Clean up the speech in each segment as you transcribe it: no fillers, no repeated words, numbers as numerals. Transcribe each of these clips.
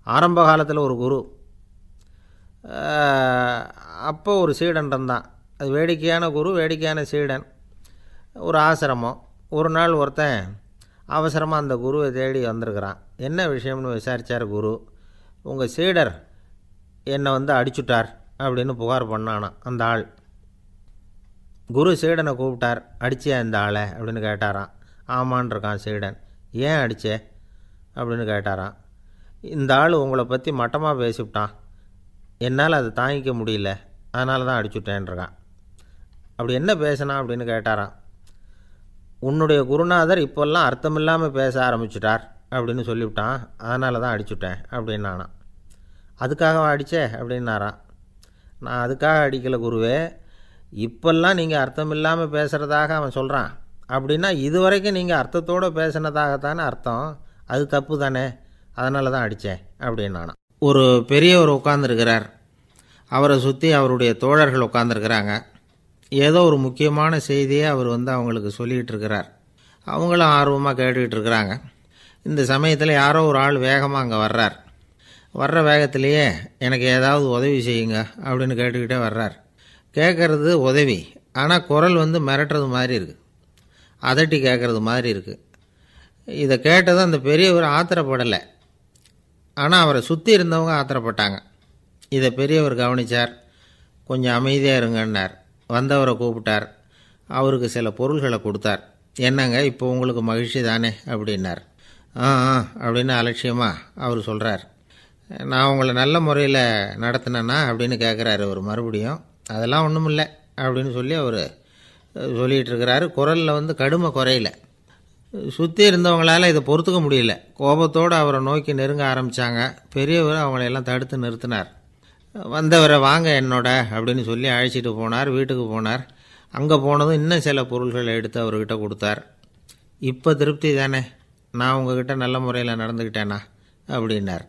ஆரம்ப காலத்தில் ஒரு குரு, அப்போ ஒரு சீடன் இருந்தான். அது வேடிக்கையான குரு, வேடிக்கையான சீடன். ஒரு ஆசிரமம். ஒரு நாள் ஒருத்தன் அவசரமாக அந்த குருவை தேடி வந்திருக்கிறான். என்ன விஷயம்னு விசாரித்தார் குரு. உங்கள் சீடர் என்னை அடிச்சுட்டார் அப்படின்னு புகார் பண்ணானான் அந்த ஆள். குரு சீடனை கூப்பிட்டார். அடிச்சியா இந்த ஆளை அப்படின்னு கேட்டாரான். ஆமான் இருக்கான் சீடன். ஏன் அடித்தே அப்படின்னு கேட்டாரான். இந்த ஆள் உங்களை பற்றி மட்டமாக பேசிவிட்டான், என்னால் அதை தாங்கிக்க முடியல, அதனால தான் அடிச்சுட்டேன்ருக்கான். அப்படி என்ன பேசினான் அப்படின்னு கேட்டாரான். உன்னுடைய குருநாதர் இப்போல்லாம் அர்த்தமில்லாமல் பேச ஆரம்பிச்சுட்டார் அப்படின்னு சொல்லிவிட்டான், அதனால தான் அடிச்சுட்டேன் அப்படின்னானான். அதுக்காக அடித்தே அப்படின்னாரான். நான் அதுக்காக அடிக்கலை குருவே, இப்போல்லாம் நீங்கள் அர்த்தமில்லாமல் பேசுகிறதாக அவன் சொல்கிறான், அப்படின்னா இதுவரைக்கும் நீங்கள் அர்த்தத்தோடு பேசினதாகத்தானே அர்த்தம், அது தப்பு தானே, அதனால தான் அடித்தேன் அப்படின்னானான். ஒரு பெரியவர் உட்கார்ந்துருக்கிறார். அவரை சுற்றி அவருடைய தோழர்கள் உட்காந்துருக்கிறாங்க. ஏதோ ஒரு முக்கியமான செய்தியை அவர் அவங்களுக்கு சொல்லிகிட்டு இருக்கிறார். அவங்களும் ஆர்வமாக கேட்டுக்கிட்டு இருக்கிறாங்க. இந்த சமயத்தில் யாரோ ஒரு ஆள் வேகமாக அங்கே வர்றார். வர்ற வேகத்திலேயே எனக்கு ஏதாவது உதவி செய்யுங்க அப்படின்னு கேட்டுக்கிட்டே வர்றார். கேட்குறது உதவி, ஆனால் குரல் மிரட்டுறது மாதிரி இருக்குது, அதட்டி கேட்குறது மாதிரி இருக்குது. இதை கேட்டதும் அந்த பெரியவர் ஆத்திரப்படலை, ஆனால் அவரை சுற்றி இருந்தவங்க ஆத்திரப்பட்டாங்க. இதை பெரியவர் கவனித்தார். கொஞ்சம் அமைதியாக இருங்கன்னார். வந்தவரை கூப்பிட்டார். அவருக்கு சில பொருள்களை கொடுத்தார். என்னங்க இப்போ உங்களுக்கு மகிழ்ச்சி தானே அப்படின்னார். ஆ அப்படின்னு அலட்சியமாக அவர் சொல்கிறார். நான் உங்களை நல்ல முறையில் நடத்தினேன்னா அப்படின்னு கேட்குறாரு அவர் மறுபடியும். அதெல்லாம் ஒன்றும் இல்லை அப்படின்னு சொல்லி அவர் சொல்லிகிட்டு இருக்கிறாரு. குரலில் கடுமை குறையில. சுற்றி இருந்தவங்களால் இதை பொறுத்துக்க முடியல. கோபத்தோடு அவரை நோக்கி நெருங்க ஆரம்பித்தாங்க. பெரியவர் அவங்களையெல்லாம் தடுத்து நிறுத்தினார். வந்தவரை வாங்க என்னோட அப்படின்னு சொல்லி அழைச்சிட்டு போனார். வீட்டுக்கு போனார். அங்கே போனதும் இன்னும் சில பொருள்களை எடுத்து அவர்கிட்ட கொடுத்தார். இப்போ திருப்தி தானே, நான் உங்ககிட்ட நல்ல முறையில் நடந்துக்கிட்டேனா அப்படின்னார்.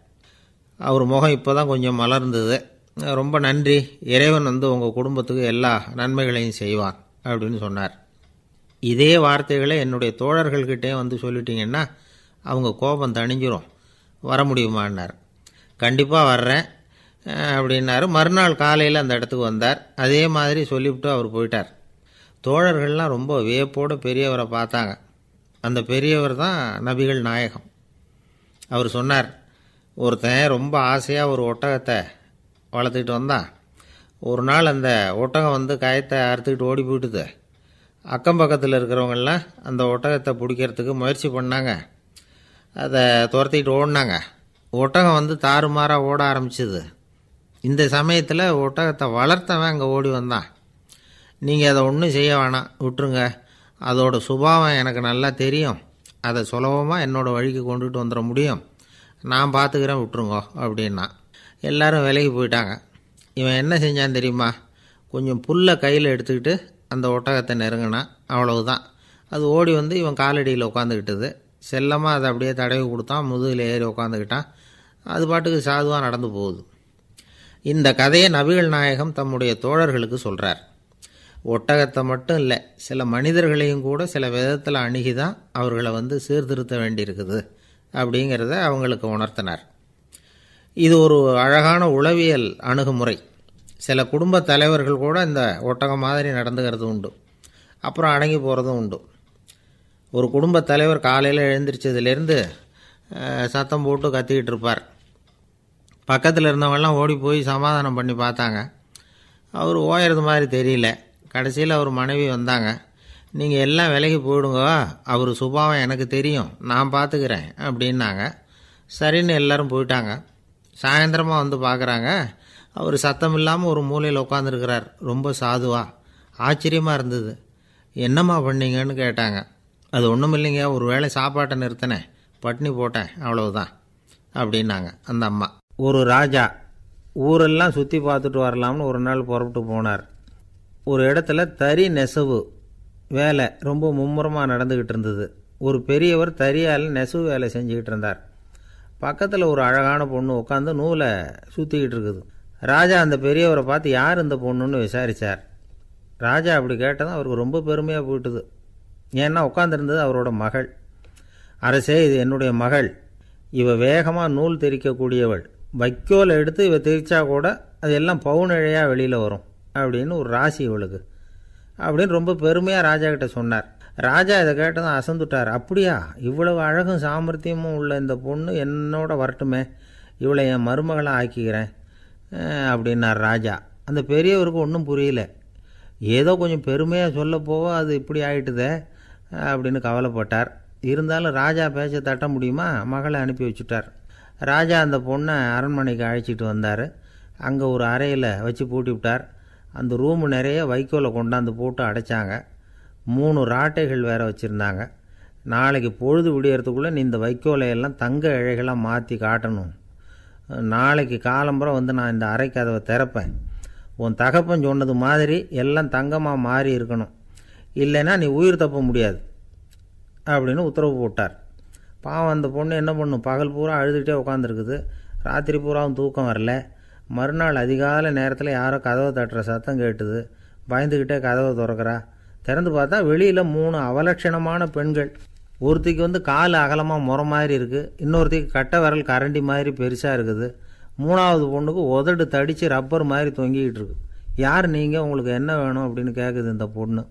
அவர் முகம் இப்போ தான் கொஞ்சம் மலர்ந்தது. ரொம்ப நன்றி, இறைவன் உங்கள் குடும்பத்துக்கு எல்லா நன்மைகளையும் செய்வான் அப்படின்னு சொன்னார். இதே வார்த்தைகளை என்னுடைய தோழர்கள்கிட்டே சொல்லிட்டீங்கன்னா அவங்க கோபம் தணிஞ்சிரும், வர முடியுமான்னார். கண்டிப்பாக வர்றேன் அப்படின்னாரு. மறுநாள் காலையில் அந்த இடத்துக்கு வந்தார். அதே மாதிரி சொல்லிவிட்டு அவர் போயிட்டார். தோழர்கள்லாம் ரொம்ப வியப்போடு பெரியவரை பார்த்தாங்க. அந்த பெரியவர் தான் நபிகள் நாயகம். அவர் சொன்னார், ஒருத்தன் ரொம்ப ஆசையாக ஒரு ஒட்டகத்தை வளர்த்துக்கிட்டு வந்தான். ஒரு நாள் அந்த ஒட்டகம் கயத்தை அறுத்துக்கிட்டு ஓடி போயிட்டுது. அக்கம் பக்கத்தில் இருக்கிறவங்கெல்லாம் அந்த ஒட்டகத்தை பிடிக்கிறதுக்கு முயற்சி பண்ணாங்க. அதை துரத்திக்கிட்டு ஓடினாங்க. ஒட்டகம் தாறுமாறாக ஓட ஆரம்பிச்சிது. இந்த சமயத்தில் ஒட்டகத்தை வளர்த்தவன் அங்கே ஓடி வந்தான். நீங்கள் அதை ஒன்றும் செய்ய வேணாம், விட்டுருங்க, அதோட சுபாவம் எனக்கு நல்லா தெரியும், அதை சுலபமாக என்னோடய வழிக்கு கொண்டுகிட்டு வந்துட முடியும், நான் பார்த்துக்கிறேன், விட்டுருங்கோ அப்படின்னா. எல்லோரும் விலகி போயிட்டாங்க. இவன் என்ன செஞ்சான் தெரியுமா? கொஞ்சம் புல்லை கையில் எடுத்துக்கிட்டு அந்த ஒட்டகத்தை நெருங்கினான். அவ்வளவுதான். அது ஓடி இவன் காலடியில் உட்காந்துக்கிட்டது. செல்லமாக அதை அப்படியே தடவி கொடுத்தான். முதுகில் ஏறி உட்காந்துக்கிட்டான். அது பாட்டுக்கு சாதுவாக நடந்து போகுது. இந்த கதையை நபிகள் நாயகம் தம்முடைய தோழர்களுக்கு சொல்கிறார். ஒட்டகத்தை மட்டும் இல்லை, சில மனிதர்களையும் கூட சில விதத்தில் அணுகி தான் அவர்களை சீர்திருத்த வேண்டியிருக்குது அப்படிங்கிறத அவங்களுக்கு உணர்த்தினார். இது ஒரு அழகான உளவியல் அணுகுமுறை. சில குடும்ப தலைவர்கள் கூட இந்த ஒட்டகம் மாதிரி நடந்துக்கிறது உண்டு, அப்புறம் அடங்கி போகிறதும் உண்டு. ஒரு குடும்ப தலைவர் காலையில் எழுந்திரிச்சதுலேருந்து சத்தம் போட்டு கத்திக்கிட்டு இருப்பார். பக்கத்தில் இருந்தவங்கெல்லாம் ஓடி போய் சமாதானம் பண்ணி பார்த்தாங்க. அவர் ஓயறது மாதிரி தெரியல. கடைசியில் அவர் மனைவி வந்தாங்க. நீங்கள் எல்லாம் விலகி போயிடுங்க, அவர் சுபாவம் எனக்கு தெரியும், நான் பார்த்துக்கிறேன் அப்படின்னாங்க. சரின்னு எல்லோரும் போயிட்டாங்க. சாயந்தரமாக பார்க்குறாங்க, அவர் சத்தம் இல்லாமல் ஒரு மூலையில் உட்காந்துருக்கிறார். ரொம்ப சாதுவா. ஆச்சரியமாக இருந்தது. என்னம்மா பண்ணீங்கன்னு கேட்டாங்க. அது ஒன்றும் இல்லைங்க, ஒரு வேளை சாப்பாட்டை நிறுத்தினேன், பட்னி போட்டேன், அவ்வளவுதான் அப்படின்னாங்க அந்த அம்மா. ஒரு ராஜா ஊரெல்லாம் சுற்றி பார்த்துட்டு வரலாம்னு ஒரு நாள் புறப்பட்டு போனார். ஒரு இடத்துல தறி நெசவு வேலை ரொம்ப மும்முரமாக நடந்துக்கிட்டு இருந்தது. ஒரு பெரியவர் தறியால் நெசவு வேலை செஞ்சுக்கிட்டு இருந்தார். பக்கத்தில் ஒரு அழகான பொண்ணு உட்காந்து நூலை சுற்றிக்கிட்டு இருக்குது. ராஜா அந்த பெரியவரை பார்த்து யார் இந்த பொண்ணுன்னு விசாரித்தார். ராஜா அப்படி கேட்டதும் அவருக்கு ரொம்ப பெருமையாக போயிட்டுது. ஏன்னா உட்காந்துருந்தது அவரோட மகள். அரசே, இது என்னுடைய மகள், இவ வேகமாக நூல் திரிக்கக்கூடியவள், வைக்கோலை எடுத்து இவ திரிச்சா கூட அது எல்லாம் பவுனிழையாக வெளியில் வரும் அப்படின்னு ஒரு ராசி இவளுக்கு அப்படின்னு ரொம்ப பெருமையாக ராஜா கிட்ட சொன்னார். ராஜா இதை கேட்டதும் அசந்துட்டார். அப்படியா, இவ்வளவு அழகும் சாமர்த்தியமும் உள்ள இந்த பொண்ணு என்னோட வரட்டுமே, இவளை என் மருமகளாக ஆக்கிக்கிறேன் அப்படின்னார் ராஜா. அந்த பெரியவருக்கு ஒன்றும் புரியல. ஏதோ கொஞ்சம் பெருமையாக சொல்ல போக அது இப்படி ஆயிட்டுதே அப்படின்னு கவலைப்பட்டார். இருந்தாலும் ராஜா பேச்ச தட்ட முடியுமா, மகளை அனுப்பி வச்சுட்டார். ராஜா அந்த பொண்ணை அரண்மனைக்கு அழைச்சிட்டு வந்தார். அங்கே ஒரு அறையில் வச்சு பூட்டி விட்டார். அந்த ரூமு நிறைய வைக்கோலை கொண்டாந்து போட்டு அடைச்சாங்க. 3 ராட்டைகள் வேறு வச்சுருந்தாங்க. நாளைக்கு பொழுது விடியறதுக்குள்ளே நீ இந்த வைக்கோலையெல்லாம் தங்க இழைகளாக மாற்றி காட்டணும். நாளைக்கு காலம்புறம் வந்து நான் இந்த அறை கதவை திறப்பேன். உன் தகப்பன் சொன்னது மாதிரி எல்லாம் தங்கமாக மாறி இருக்கணும், இல்லைன்னா நீ உயிர் தப்ப முடியாது அப்படின்னு உத்தரவு போட்டார். பாவம் அந்த பொண்ணு என்ன பண்ணும், பகல் பூரா அழுதுகிட்டே உட்காந்துருக்குது. ராத்திரி பூராவும் தூக்கம் வரல. மறுநாள் அதிகாலை நேரத்தில் யாரோ கதவை தட்டுற சத்தம் கேட்டுது. பயந்துக்கிட்டே கதவை திறக்கிறா. திறந்து பார்த்தா வெளியில் 3 அவலட்சணமான பெண்கள். ஒருத்திக்கு வந்து கால் அகலமாக முறை மாதிரி இருக்குது, இன்னொருத்திக்கு கட்டை விரல் கரண்டி மாதிரி பெருசாக இருக்குது, 3ஆவது பொண்ணுக்கு உதடு தடித்து ரப்பர் மாதிரி தொங்கிக்கிட்டு இருக்கு. யார் நீங்கள், உங்களுக்கு என்ன வேணும் அப்படின்னு கேட்குது இந்த பொண்ணு.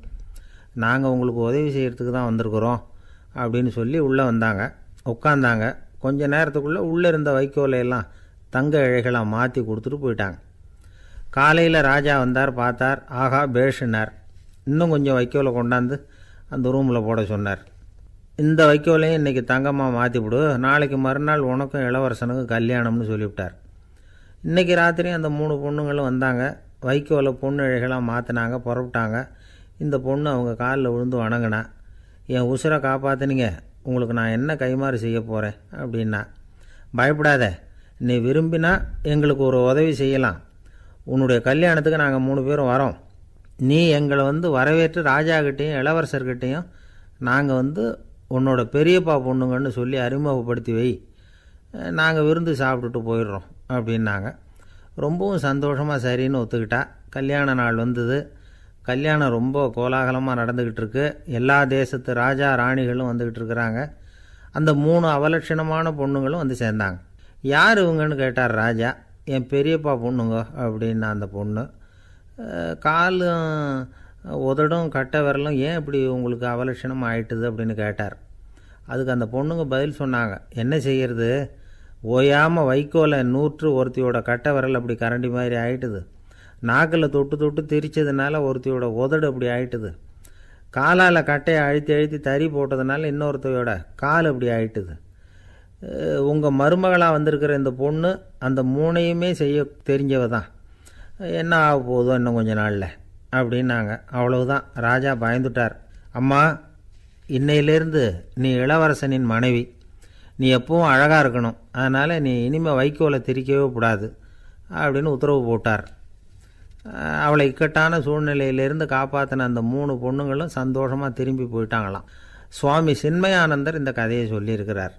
நாங்கள் உங்களுக்கு உதவி செய்கிறதுக்கு தான் வந்திருக்கிறோம் அப்படின்னு சொல்லி உள்ளே வந்தாங்க. உட்காந்தாங்க. கொஞ்ச நேரத்துக்குள்ளே உள்ளே இருந்த வைக்கோலையெல்லாம் தங்க இழைகளாக மாற்றி கொடுத்துட்டு போயிட்டாங்க. காலையில் ராஜா வந்தார், பார்த்தார். ஆகா பேஷுனார். இன்னும் கொஞ்சம் வைக்கோலை கொண்டாந்து அந்த ரூமில் போட சொன்னார். இந்த வைக்கோலையும் இன்றைக்கி தங்கமாக மாற்றிவிடு, நாளைக்கு மறுநாள் உனக்கும் இளவரசனுக்கும் கல்யாணம்னு சொல்லிவிட்டார். இன்றைக்கி ராத்திரி அந்த 3 பொண்ணுங்களும் வந்தாங்க. வைக்கோலை பொண்ணு இழைகளாக மாற்றினாங்க, புறப்பட்டாங்க. இந்த பொண்ணு அவங்க காலில் விழுந்து வணங்கினா. என் உசுரை காப்பாற்றினீங்க, உங்களுக்கு நான் என்ன கைமாறு செய்ய போகிறேன் அப்படின்னா. பயப்படாத, நீ விரும்பினா எங்களுக்கு ஒரு உதவி செய்யலாம். உன்னுடைய கல்யாணத்துக்கு நாங்கள் 3 பேரும் வரோம். நீ எங்களை வந்து வரவேற்று ராஜாக்கிட்டேயும் இளவரசர்கிட்டையும் நாங்கள் வந்து உன்னோட பெரியப்பா பொண்ணுங்கன்னு சொல்லி அறிமுகப்படுத்தி வை, நாங்கள் விருந்து சாப்பிட்டுட்டு போயிடுறோம் அப்படின்னாங்க. ரொம்பவும் சந்தோஷமாக சரின்னு ஒத்துக்கிட்டா. கல்யாண நாள் வந்தது. கல்யாணம் ரொம்ப கோலாகலமாக நடந்துக்கிட்டு இருக்கு. எல்லா தேசத்து ராஜா ராணிகளும் வந்துக்கிட்டு இருக்கிறாங்க. அந்த 3 அவலட்சணமான பொண்ணுங்களும் வந்து சேர்ந்தாங்க. யார் இவங்கன்னு கேட்டார் ராஜா. என் பெரியப்பா பொண்ணுங்க அப்படின்னா அந்த பொண்ணு. காலும் உதடும் கட்டை விரலும் ஏன் இப்படி உங்களுக்கு அவலட்சணம் ஆயிட்டுது அப்படின்னு கேட்டார். அதுக்கு அந்த பொண்ணுங்க பதில் சொன்னாங்க. என்ன செய்கிறது, ஓயாமல் வைக்கோலை நூற்று ஒருத்தியோட கட்டை விரல் அப்படி கரண்டி மாதிரி ஆயிட்டுது, நாக்கில் தொட்டு தொட்டு திரிச்சதுனால ஒருத்தியோட உதடு அப்படி ஆயிட்டுது, காலால் கட்டையை அழுத்தி அழுத்தி தறி போட்டதுனால இன்னொருத்தையோட கால் அப்படி ஆயிட்டுது. உங்கள் மருமகளாக வந்திருக்கிற இந்த பொண்ணு அந்த 3ஐயுமே செய்ய தெரிஞ்சவ தான். என்ன ஆக போதோ இன்னும் கொஞ்ச நாளில் அப்படின்னாங்க. அவ்வளவுதான். ராஜா பயந்துட்டார். அம்மா, இன்னையிலேருந்து நீ இளவரசனின் மனைவி, நீ எப்பவும் அழகாக இருக்கணும், அதனால் நீ இனிமேல் வைக்கோலை திரிக்கவே கூடாது அப்படின்னு உத்தரவு போட்டார். அவளை இக்கட்டான சூழ்நிலையிலேருந்து காப்பாற்றின அந்த 3 பொண்ணுங்களும் சந்தோஷமாக திரும்பி போயிட்டாங்களாம். சுவாமி சின்மயானந்தர் இந்த கதையை சொல்லியிருக்கிறார்.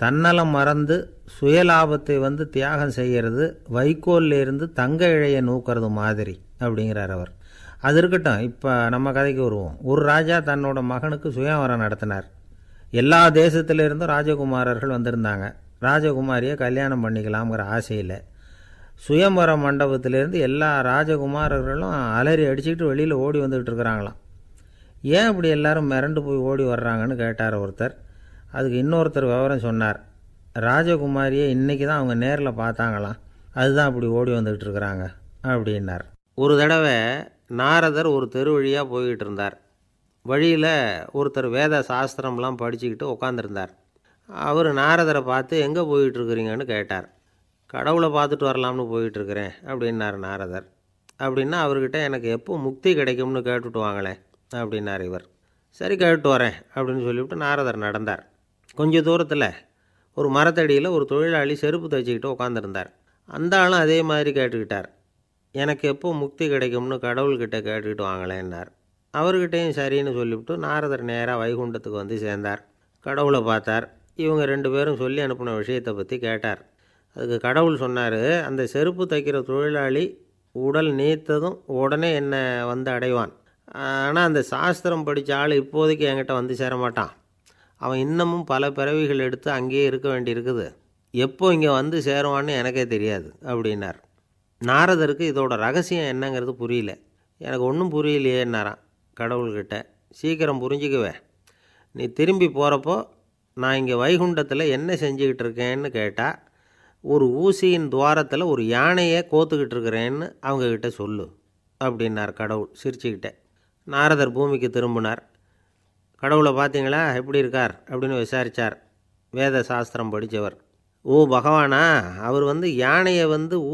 தன்னலம் மறந்து சுயலாபத்தை வந்து தியாகம் செய்கிறது வைக்கோல்லேருந்து தங்க இழையை நூக்கிறது மாதிரி அப்படிங்கிறார் அவர். அது இருக்கட்டும், இப்போ நம்ம கதைக்கு வருவோம். ஒரு ராஜா தன்னோட மகனுக்கு சுயவரம் நடத்தினார். எல்லா தேசத்திலிருந்தும் ராஜகுமாரர்கள் வந்திருந்தாங்க. ராஜகுமாரியை கல்யாணம் பண்ணிக்கலாம்ங்கிற ஆசையில் சுயம்பர மண்டபத்திலேருந்து எல்லா ராஜகுமாரர்களும் அலறி அடிச்சுக்கிட்டு வெளியில் ஓடி வந்துக்கிட்டு இருக்கிறாங்களாம். ஏன் இப்படி எல்லாரும் மிரண்டு போய் ஓடி வர்றாங்கன்னு கேட்டார் ஒருத்தர். அதுக்கு இன்னொருத்தர் விவரம் சொன்னார். ராஜகுமாரியை இன்றைக்கி தான் அவங்க நேரில் பார்த்தாங்களாம், அதுதான் அப்படி ஓடி வந்துக்கிட்டு இருக்கிறாங்க அப்படின்னார். ஒரு தடவை நாரதர் ஒரு தெரு வழியாக போய்கிட்டு இருந்தார். வழியில் ஒருத்தர் வேத சாஸ்திரம்லாம் படிச்சுக்கிட்டு உட்காந்துருந்தார். அவர் நாரதரை பார்த்து எங்கே போயிட்டுருக்குறீங்கன்னு கேட்டார். கடவுளை பார்த்துட்டு வரலாம்னு போயிட்டுருக்கிறேன் அப்படின்னார் நாரதர். அப்படின்னா அவர்கிட்ட எனக்கு எப்போ முக்தி கிடைக்கும்னு கேட்டுட்டு வாங்களேன் அப்படின்னார் இவர். சரி, கேட்டு வரேன் அப்படின்னு சொல்லிவிட்டு நாரதர் நடந்தார். கொஞ்சம் தூரத்தில் ஒரு மரத்தடியில் ஒரு தொழிலாளி செருப்பு தைச்சிக்கிட்டு உட்காந்துருந்தார். அந்த ஆளும் அதே மாதிரி கேட்டுக்கிட்டார். எனக்கு எப்போ முக்தி கிடைக்கும்னு கடவுள்கிட்ட கேட்டுக்கிட்டு வாங்களேன்னார். அவர்கிட்டையும் சரின்னு சொல்லிவிட்டு நாரதர் நேராக வைகுண்டத்துக்கு வந்து சேர்ந்தார். கடவுளை பார்த்தார். இவங்க 2 பேரும் சொல்லி அனுப்பின விஷயத்தை பற்றி கேட்டார். அதுக்கு கடவுள் சொன்னார், அந்த செருப்பு தைக்கிற தொழிலாளி உடல் நீத்ததும் உடனே என்னை வந்து அடைவான். ஆனால் அந்த சாஸ்திரம் படித்த ஆள் இப்போதைக்கு என்கிட்ட வந்து சேரமாட்டான். அவன் இன்னமும் பல பிறவிகள் எடுத்து அங்கேயே இருக்க வேண்டி இருக்குது. எப்போ இங்கே வந்து சேருவான்னு எனக்கே தெரியாது அப்படின்னார். நாரதருக்கு இதோட ரகசியம் என்னங்கிறது புரியல. எனக்கு ஒன்றும் புரியலையேன்னாராம் கடவுள்கிட்ட. சீக்கிரம் புரிஞ்சுக்குவேன், நீ திரும்பி போகிறப்போ நான் இங்கே வைகுண்டத்தில் என்ன செஞ்சுக்கிட்டு இருக்கேன்னு கேட்டால், ஒரு ஊசியின் துவாரத்தில் ஒரு யானையை கோத்துக்கிட்டு இருக்கிறேன்னு அவங்கக்கிட்ட சொல்லு அப்படின்னார் கடவுள் சிரிச்சுக்கிட்டே. நாரதர் பூமிக்கு திரும்பினார். கடவுளை பார்த்தீங்களா எப்படி இருக்கார் அப்படின்னு விசாரித்தார். வேத சாஸ்திரம் படித்தவர். ஓ பகவானா, அவர் யானையை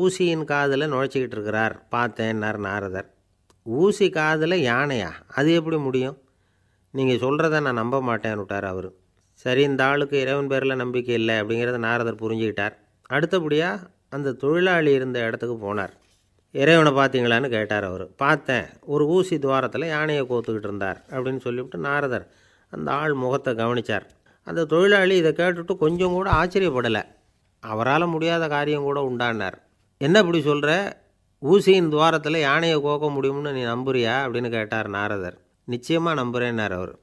ஊசியின் காதில் நுழைச்சிக்கிட்டு இருக்கிறார் பார்த்தேன்னார் நாரதர். ஊசி காதில் யானையா? அது எப்படி முடியும்? நீங்கள் சொல்கிறத நான் நம்ப மாட்டேன்னு விட்டார் அவர். சரி, இந்த ஆளுக்கு இறைவன் பேரில் நம்பிக்கை இல்லை அப்படிங்கிறத நாரதர் புரிஞ்சுக்கிட்டார். அடுத்தபடியாக அந்த தொழிலாளி இருந்த இடத்துக்கு போனார். இறைவனை பார்த்தீங்களான்னு கேட்டார் அவர். பார்த்தேன், ஒரு ஊசி துவாரத்தில் யானையை கோத்துக்கிட்டு இருந்தார் அப்படின்னு சொல்லிவிட்டு நாரதர் அந்த ஆள் முகத்தை கவனித்தார். அந்த தொழிலாளி இதை கேட்டுவிட்டு கொஞ்சம் கூட ஆச்சரியப்படலை. அவரால் முடியாத காரியம் கூட உண்டானார். என்ன இப்படி சொல்கிற, ஊசியின் துவாரத்தில் யானையை கோக்க முடியும்னு நீ நம்புறியா அப்படின்னு கேட்டார் நாரதர். நிச்சயமாக நம்புகிறேன்னார் அவர்.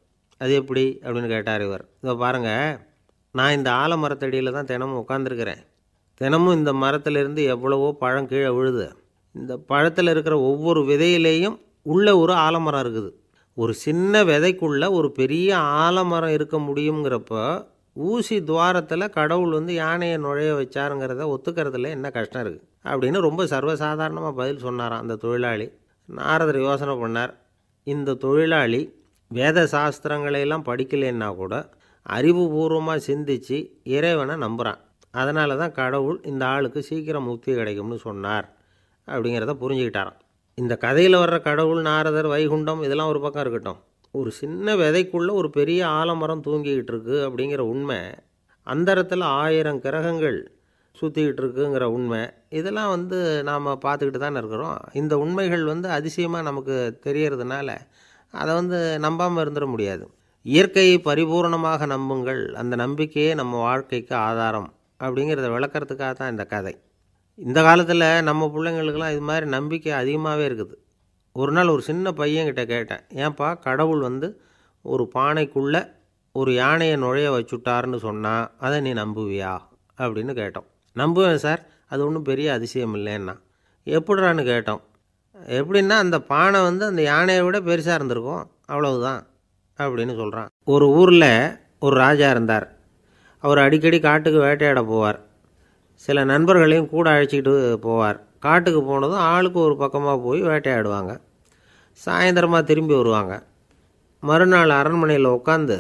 அது எப்படி அப்படின்னு கேட்டார் இவர். இதோ பாருங்கள், நான் இந்த ஆலமரத்தடியில் தான் தினமும் உட்காந்துருக்கிறேன். தினமும் இந்த மரத்திலிருந்து எவ்வளவோ பழம் கீழே விழுது. இந்த பழத்தில் இருக்கிற ஒவ்வொரு விதையிலேயும் உள்ள ஒரு ஆலமரம் இருக்குது. ஒரு சின்ன விதைக்குள்ளே ஒரு பெரிய ஆலமரம் இருக்க முடியுங்கிறப்போ ஊசி துவாரத்தில் கடவுள் யானையை நுழைய வச்சாருங்கிறத ஒத்துக்கிறதுல என்ன கஷ்டம் இருக்குது அப்படின்னு ரொம்ப சர்வசாதாரணமாக பதில் சொன்னாராம் அந்த தொழிலாளி. நாரதர் யோசனை பண்ணார். இந்த தொழிலாளி வேத சாஸ்திரங்களையெல்லாம் படிக்கலைன்னா கூட அறிவுபூர்வமாக சிந்தித்து இறைவனை நம்புகிறான். அதனால தான் கடவுள் இந்த ஆளுக்கு சீக்கிரம் முக்தி கிடைக்கும்னு சொன்னார் அப்படிங்கிறத புரிஞ்சுக்கிட்டாராம். இந்த கதையில் வர்ற கடவுள், நாரதர், வைகுண்டம் இதெல்லாம் ஒரு பக்கம் இருக்கட்டும், ஒரு சின்ன விதைக்குள்ளே ஒரு பெரிய ஆலமரம் தூங்கிக்கிட்டு இருக்குது அப்படிங்கிற உண்மை, அந்தரத்தில் 1000 கிரகங்கள் சுற்றிக்கிட்டு இருக்குங்கிற உண்மை, இதெல்லாம் நாம் பார்த்துக்கிட்டு தானே இருக்கிறோம். இந்த உண்மைகள் அதிசயமாக நமக்கு தெரியறதுனால அதை நம்பாமல் இருந்துட முடியாது. இயற்கையை பரிபூர்ணமாக நம்புங்கள், அந்த நம்பிக்கையே நம்ம வாழ்க்கைக்கு ஆதாரம் அப்படிங்கிறத விளக்கிறதுக்காக தான் இந்த கதை. இந்த காலத்தில் நம்ம பிள்ளைங்களுக்கெல்லாம் இது மாதிரி நம்பிக்கை அதிகமாகவே இருக்குது. ஒரு நாள் ஒரு சின்ன பையன்கிட்ட கேட்டேன், ஏன்பா கடவுள் ஒரு பானைக்குள்ளே ஒரு யானையை நுழைய வச்சுட்டாருன்னு சொன்னால் அதை நீ நம்புவியா அப்படின்னு கேட்டோம். நம்புவேன் சார், அது ஒன்றும் பெரிய அதிசயம் இல்லைன்னா. எப்படிறான்னு கேட்டோம். எப்படின்னா அந்த பானை அந்த யானையை விட பெருசாக இருந்திருக்கும், அவ்வளவுதான் அப்படின்னு சொல்கிறான். ஒரு ஊரில் ஒரு ராஜா இருந்தார். அவர் அடிக்கடி காட்டுக்கு வேட்டையாட போவார். சில நண்பர்களையும் கூட அழைச்சிக்கிட்டு போவார். காட்டுக்கு போனதும் ஆளுக்கு ஒரு பக்கமாக போய் வேட்டையாடுவாங்க. சாயந்தரமாக திரும்பி வருவாங்க. மறுநாள் அரண்மனையில் உட்காந்து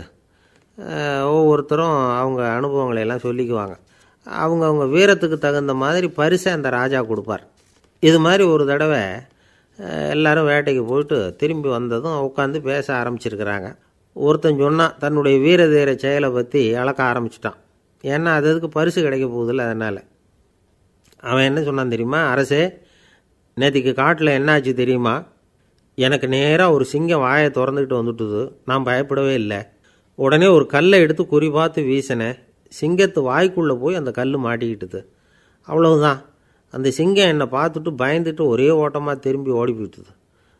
ஒவ்வொருத்தரும் அவங்க அனுபவங்களையெல்லாம் சொல்லிக்குவாங்க. அவங்க வீரத்துக்கு தகுந்த மாதிரி பரிசை அந்த ராஜா கொடுப்பார். இது மாதிரி ஒரு தடவை எல்லோரும் வேட்டைக்கு போயிட்டு திரும்பி வந்ததும் உட்காந்து பேச ஆரம்பிச்சிருக்கிறாங்க. ஒருத்தன் சொன்னான், தன்னுடைய வீர தீர செயலை பற்றி அளக்க ஆரம்பிச்சிட்டான். ஏன்னா அதுக்கு பரிசு கிடைக்க போகுதில்ல, அதனால். அவன் என்ன சொன்னான் தெரியுமா? அரசே, நேற்றுக்கு காட்டில் என்னாச்சு தெரியுமா? எனக்கு நேராக ஒரு சிங்கம் வாயை திறந்துக்கிட்டு வந்துட்டுது. நான் பயப்படவே இல்லை. உடனே ஒரு கல்லை எடுத்து குறி பார்த்து வீசினேன். சிங்கத்து வாய்க்குள்ளே போய் அந்த கல் மாட்டிக்கிட்டுது. அவ்வளவுதான். அந்த சிங்கம் என்னை பார்த்துட்டு பயந்துட்டு ஒரே ஓட்டமாக திரும்பி ஓடி போயிட்டுது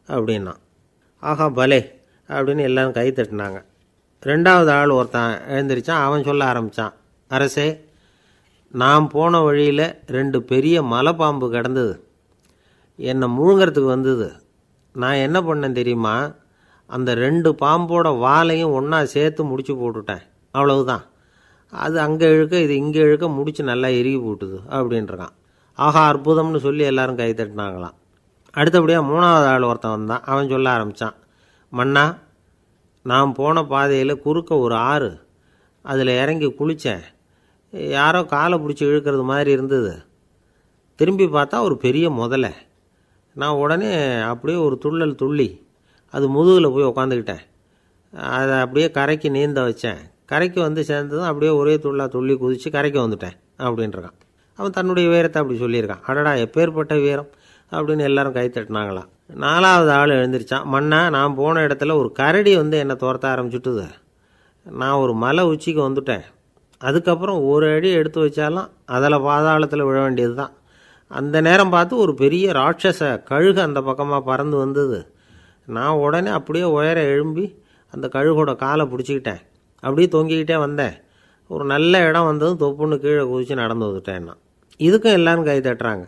அப்படின்னா. ஆஹா பலே அப்படின்னு எல்லோரும் கை தட்டினாங்க. ரெண்டாவது ஆள் ஒருத்தன் எழுந்திரிச்சான். அவன் சொல்ல ஆரம்பித்தான், அரசே, நான் போன வழியில் 2 பெரிய மலைப்பாம்பு கிடந்தது. என்னை முழுங்கிறதுக்கு வந்தது. நான் என்ன பண்ணேன் தெரியுமா? அந்த 2 பாம்போட வாலையும் ஒன்றா சேர்த்து முடிச்சு போட்டுட்டேன். அவ்வளவுதான். அது அங்கே இழுக்க இது இங்கே இழுக்க முடிச்சு நல்லா இறுகி போட்டுது அப்படின்றான். ஆஹா அற்புதம்னு சொல்லி எல்லாரும் கை தட்டினாங்களாம். அடுத்தபடியாக 3வது ஆள் ஒருத்தன் வந்தான். அவன் சொல்ல ஆரம்பித்தான், மன்னா, நான் போன பாதையில் குறுக்க ஒரு ஆறு, அதில் இறங்கி குளித்தேன். யாரோ காலை பிடிச்சி இழுக்கிறது மாதிரி இருந்தது. திரும்பி பார்த்தா ஒரு பெரிய முதலை. நான் உடனே அப்படியே ஒரு துள்ளல் துள்ளி அது முதுகில் போய் உக்காந்துக்கிட்டேன். அதை அப்படியே கரைக்கு நீந்த வச்சேன். கரைக்கு சேர்ந்ததும் அப்படியே ஒரே துள்ளி குதித்து கரைக்கு வந்துட்டேன் அப்படின்றான். அவன் தன்னுடைய வீரத்தை அப்படி சொல்லியிருக்கான். அடடா எப்பேற்பட்ட வீரம் அப்படின்னு எல்லாரும் கை தட்டினாங்களாம். 4வது ஆள் எழுந்திரிச்சான், மன்னா, நான் போன இடத்துல ஒரு கரடி என்னை துரத்த ஆரம்பிச்சுட்டுது. நான் ஒரு மலை உச்சிக்கு வந்துட்டேன். அதுக்கப்புறம் ஒரு அடி எடுத்து வச்சாலும் அதில் பாதாளத்தில் விழ வேண்டியது தான். அந்த நேரம் பார்த்து ஒரு பெரிய ராட்சச கழுகு அந்த பக்கமாக பறந்து வந்தது. நான் உடனே அப்படியே உயர எழும்பி அந்த கழுகோட காலை பிடிச்சிக்கிட்டேன். அப்படியே தொங்கிக்கிட்டே வந்தேன். ஒரு நல்ல இடம் வந்ததும் தொப்புன்னு கீழே குதித்து நடந்து வந்துட்டேன்னா. இதுக்கும் எல்லோரும் கை தட்டுறாங்க.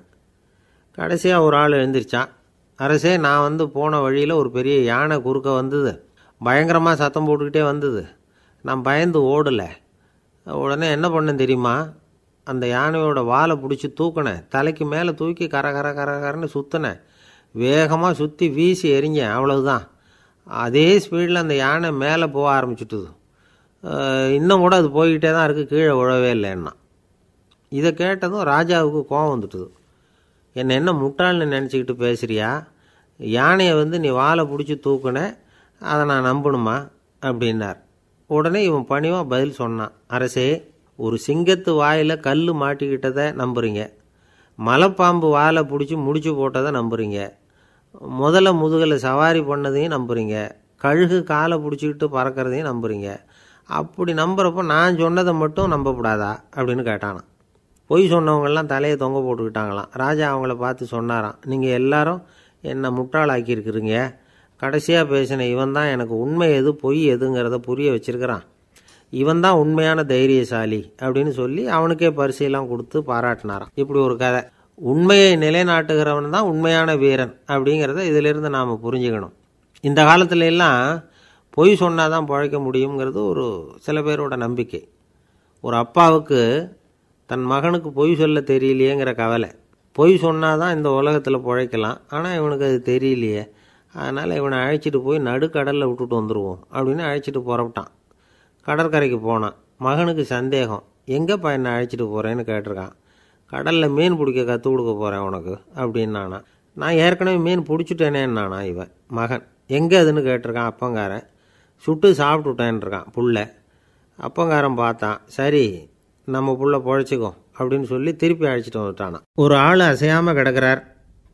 கடைசியாக ஒரு ஆள் எழுந்திரிச்சான். அரசே, நான் போன வழியில் ஒரு பெரிய யானை குறுக்க வந்தது, பயங்கரமாக சத்தம் போட்டுக்கிட்டே வந்தது, நான் பயந்து ஓடலை. உடனே என்ன பண்ணேன் தெரியுமா? அந்த யானையோட வாலை பிடிச்சி தூக்கினேன், தலைக்கு மேலே தூக்கி கரன்னு சுற்றினேன், வேகமாக சுற்றி வீசி எறிஞ்சேன், அவ்வளவுதான். அதே ஸ்பீடில் அந்த யானை மேலே போக ஆரம்பிச்சுட்டுது. இன்னும் கூட அது போய்கிட்டே தான் இருக்குது, கீழே விழவே இல்லைன்னா. இதை கேட்டதும் ராஜாவுக்கு கோபம் வந்துட்டுது. என்ன முட்டாள்னு நினச்சிக்கிட்டு பேசுகிறியா? யானையை நீ வாலை பிடிச்சி தூக்குன, அதை நான் நம்பணுமா அப்படின்னார். உடனே இவன் பணிவாக பதில் சொன்னான். அரசே, ஒரு சிங்கத்து வாயில் கல் மாட்டிக்கிட்டதை நம்புறீங்க, மலைப்பாம்பு வாலை பிடிச்சி முடிச்சு போட்டதை நம்புறீங்க, முதல்ல முதுகில் சவாரி பண்ணதையும் நம்புறீங்க, கழுகு காலை பிடிச்சிக்கிட்டு பறக்கிறதையும் நம்புறீங்க. அப்படி நம்புறப்போ நான் சொன்னதை மட்டும் நம்பக்கூடாதா அப்படின்னு கேட்டானான். பொய் சொன்னவங்கெல்லாம் தலையை தொங்க போட்டுக்கிட்டாங்களாம். ராஜா அவங்கள பார்த்து சொன்னாராம், நீங்கள் எல்லாரும் என்னை முட்டாளாக்கியிருக்கிறீங்க. கடைசியாக பேசின இவன் தான் எனக்கு உண்மை எது பொய் எதுங்கிறத புரிய வச்சிருக்கிறான். இவன் தான் உண்மையான தைரியசாலி அப்படின்னு சொல்லி அவனுக்கே பரிசையெல்லாம் கொடுத்து பாராட்டினாராம். இப்படி ஒரு கதை. உண்மையை நிலைநாட்டுகிறவன் தான் உண்மையான வீரன் அப்படிங்கிறத இதிலிருந்து நாம் புரிஞ்சுக்கணும். இந்த காலத்துல எல்லாம் பொய் சொன்னால் தான் பிழைக்க முடியுங்கிறது ஒரு சில பேரோட நம்பிக்கை. ஒரு அப்பாவுக்கு தன் மகனுக்கு பொய் சொல்ல தெரியலையேங்கிற கவலை. பொய் சொன்னால் தான் இந்த உலகத்தில் பிழைக்கலாம், ஆனால் இவனுக்கு அது தெரியலையே, அதனால் இவனை அழைச்சிட்டு போய் நடுக்கடலில் விட்டுட்டு வந்துடுவோம் அப்படின்னு அழைச்சிட்டு புறப்பட்டான். கடற்கரைக்கு போனான். மகனுக்கு சந்தேகம், எங்கேப்பா என்னை அழைச்சிட்டு போகிறேன்னு கேட்டிருக்கான். கடலில் மீன் பிடிக்க கற்றுக் கொடுக்க போகிறேன் உனக்கு அப்படின்னானா. நான் ஏற்கனவே மீன் பிடிச்சிட்டேனேன்னானா இவன் மகன். எங்கே அதுன்னு கேட்டிருக்கான் அப்பங்காரன். சுட்டு சாப்பிட்டுட்டேன்ருக்கான் புள்ள. அப்பங்காரன் பார்த்தான், சரி நம்ம புள்ள பொழைச்சிக்கோ அப்படின்னு சொல்லி திருப்பி அழைச்சிட்டு வந்துட்டானா. ஒரு ஆள் அசையாமல் கிடக்கிறார்,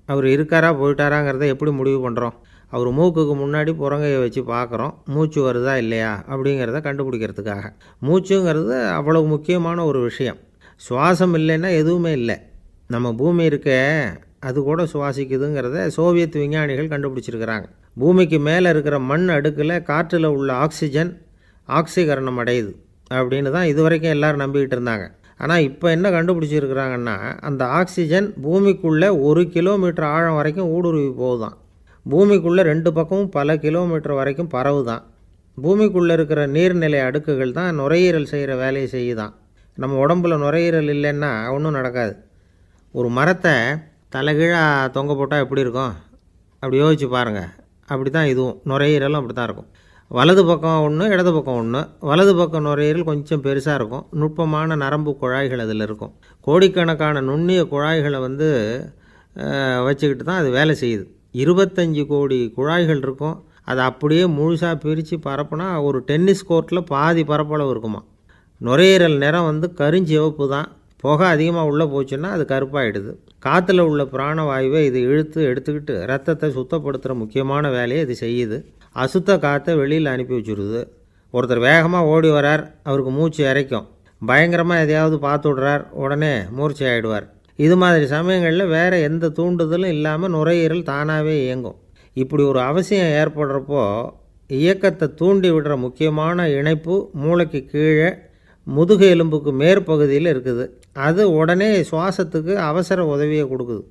அவர் இருக்காரா போயிட்டாராங்கிறத எப்படி முடிவு பண்ணுறோம்? அவர் மூக்குக்கு முன்னாடி புறங்கையை வச்சு பார்க்குறோம், மூச்சு வருதா இல்லையா அப்படிங்கிறத கண்டுபிடிக்கிறதுக்காக. மூச்சுங்கிறது அவ்வளவு முக்கியமான ஒரு விஷயம். சுவாசம் இல்லைன்னா எதுவுமே இல்லை. நம்ம பூமி இருக்க அது கூட சுவாசிக்குதுங்கிறத சோவியத் விஞ்ஞானிகள் கண்டுபிடிச்சிருக்கிறாங்க. பூமிக்கு மேலே இருக்கிற மண் அடுக்கில் காற்றில் உள்ள ஆக்சிஜன் ஆக்சிகரணம் அடையுது அப்படின்னு தான் இதுவரைக்கும் எல்லோரும் நம்பிக்கிட்டு இருந்தாங்க. ஆனால் இப்போ என்ன கண்டுபிடிச்சிருக்கிறாங்கன்னா, அந்த ஆக்சிஜன் பூமிக்குள்ளே 1 கிலோமீட்டர் ஆழம் வரைக்கும் ஊடுருவி போகுதான். பூமிக்குள்ளே 2 பக்கமும் பல கிலோமீட்டர் வரைக்கும் பரவுதான். பூமிக்குள்ளே இருக்கிற நீர்நிலை அடுக்குகள் தான் நுரையீரல் செய்கிற வேலையை செய்யுதான். நம்ம உடம்புல நுரையீரல் இல்லைன்னா ஒன்றும் நடக்காது. ஒரு மரத்தை தலைகீழாக தொங்க போட்டால் எப்படி இருக்கும்? அப்படி யோசிச்சு பாருங்கள். அப்படி தான் இதுவும், நுரையீரலும் அப்படி தான் இருக்கும். வலது பக்கம் ஒன்று, இடது பக்கம் ஒன்று. வலது பக்கம் நுரையீரல் கொஞ்சம் பெருசாக இருக்கும், நுட்பமான நரம்பு குழாய்கள் அதில் இருக்கும். கோடிக்கணக்கான நுண்ணிய குழாய்களை வச்சுக்கிட்டு தான் அது வேலை செய்யுது. 25 கோடி குழாய்கள் இருக்கும். அதை அப்படியே முழுசாக பிரித்து பரப்புனா ஒரு டென்னிஸ் கோர்ட்டில் பாதி பரப்பளவு இருக்குமா. நுரையீரல் நிறம் கருஞ்சிவப்பு தான். புகை அதிகமாக உள்ளே போச்சுன்னா அது கருப்பாயிடுது. காற்றுல உள்ள பிராணவாயுவை இது இழுத்து எடுத்துக்கிட்டு ரத்தத்தை சுத்தப்படுத்துகிற முக்கியமான வேலையை இது செய்யுது. அசுத்த காற்றை வெளியில் அனுப்பி வச்சுருது. ஒருத்தர் வேகமாக ஓடி வரார், அவருக்கு மூச்சு இறைக்கும். பயங்கரமாக எதையாவது பார்த்து விடுறார், உடனே மூர்ச்சை ஆகிடுவார். இது மாதிரி சமயங்களில் வேறு எந்த தூண்டுதலும் இல்லாமல் நுரையீரல் தானாகவே இயங்கும். இப்படி ஒரு அவசியம் ஏற்படுறப்போ இயக்கத்தை தூண்டி விடுற முக்கியமான இணைப்பு மூளைக்கு கீழே முதுகு எலும்புக்கு மேற்பகுதியில் இருக்குது. அது உடனே சுவாசத்துக்கு அவசர உதவியை கொடுக்குது.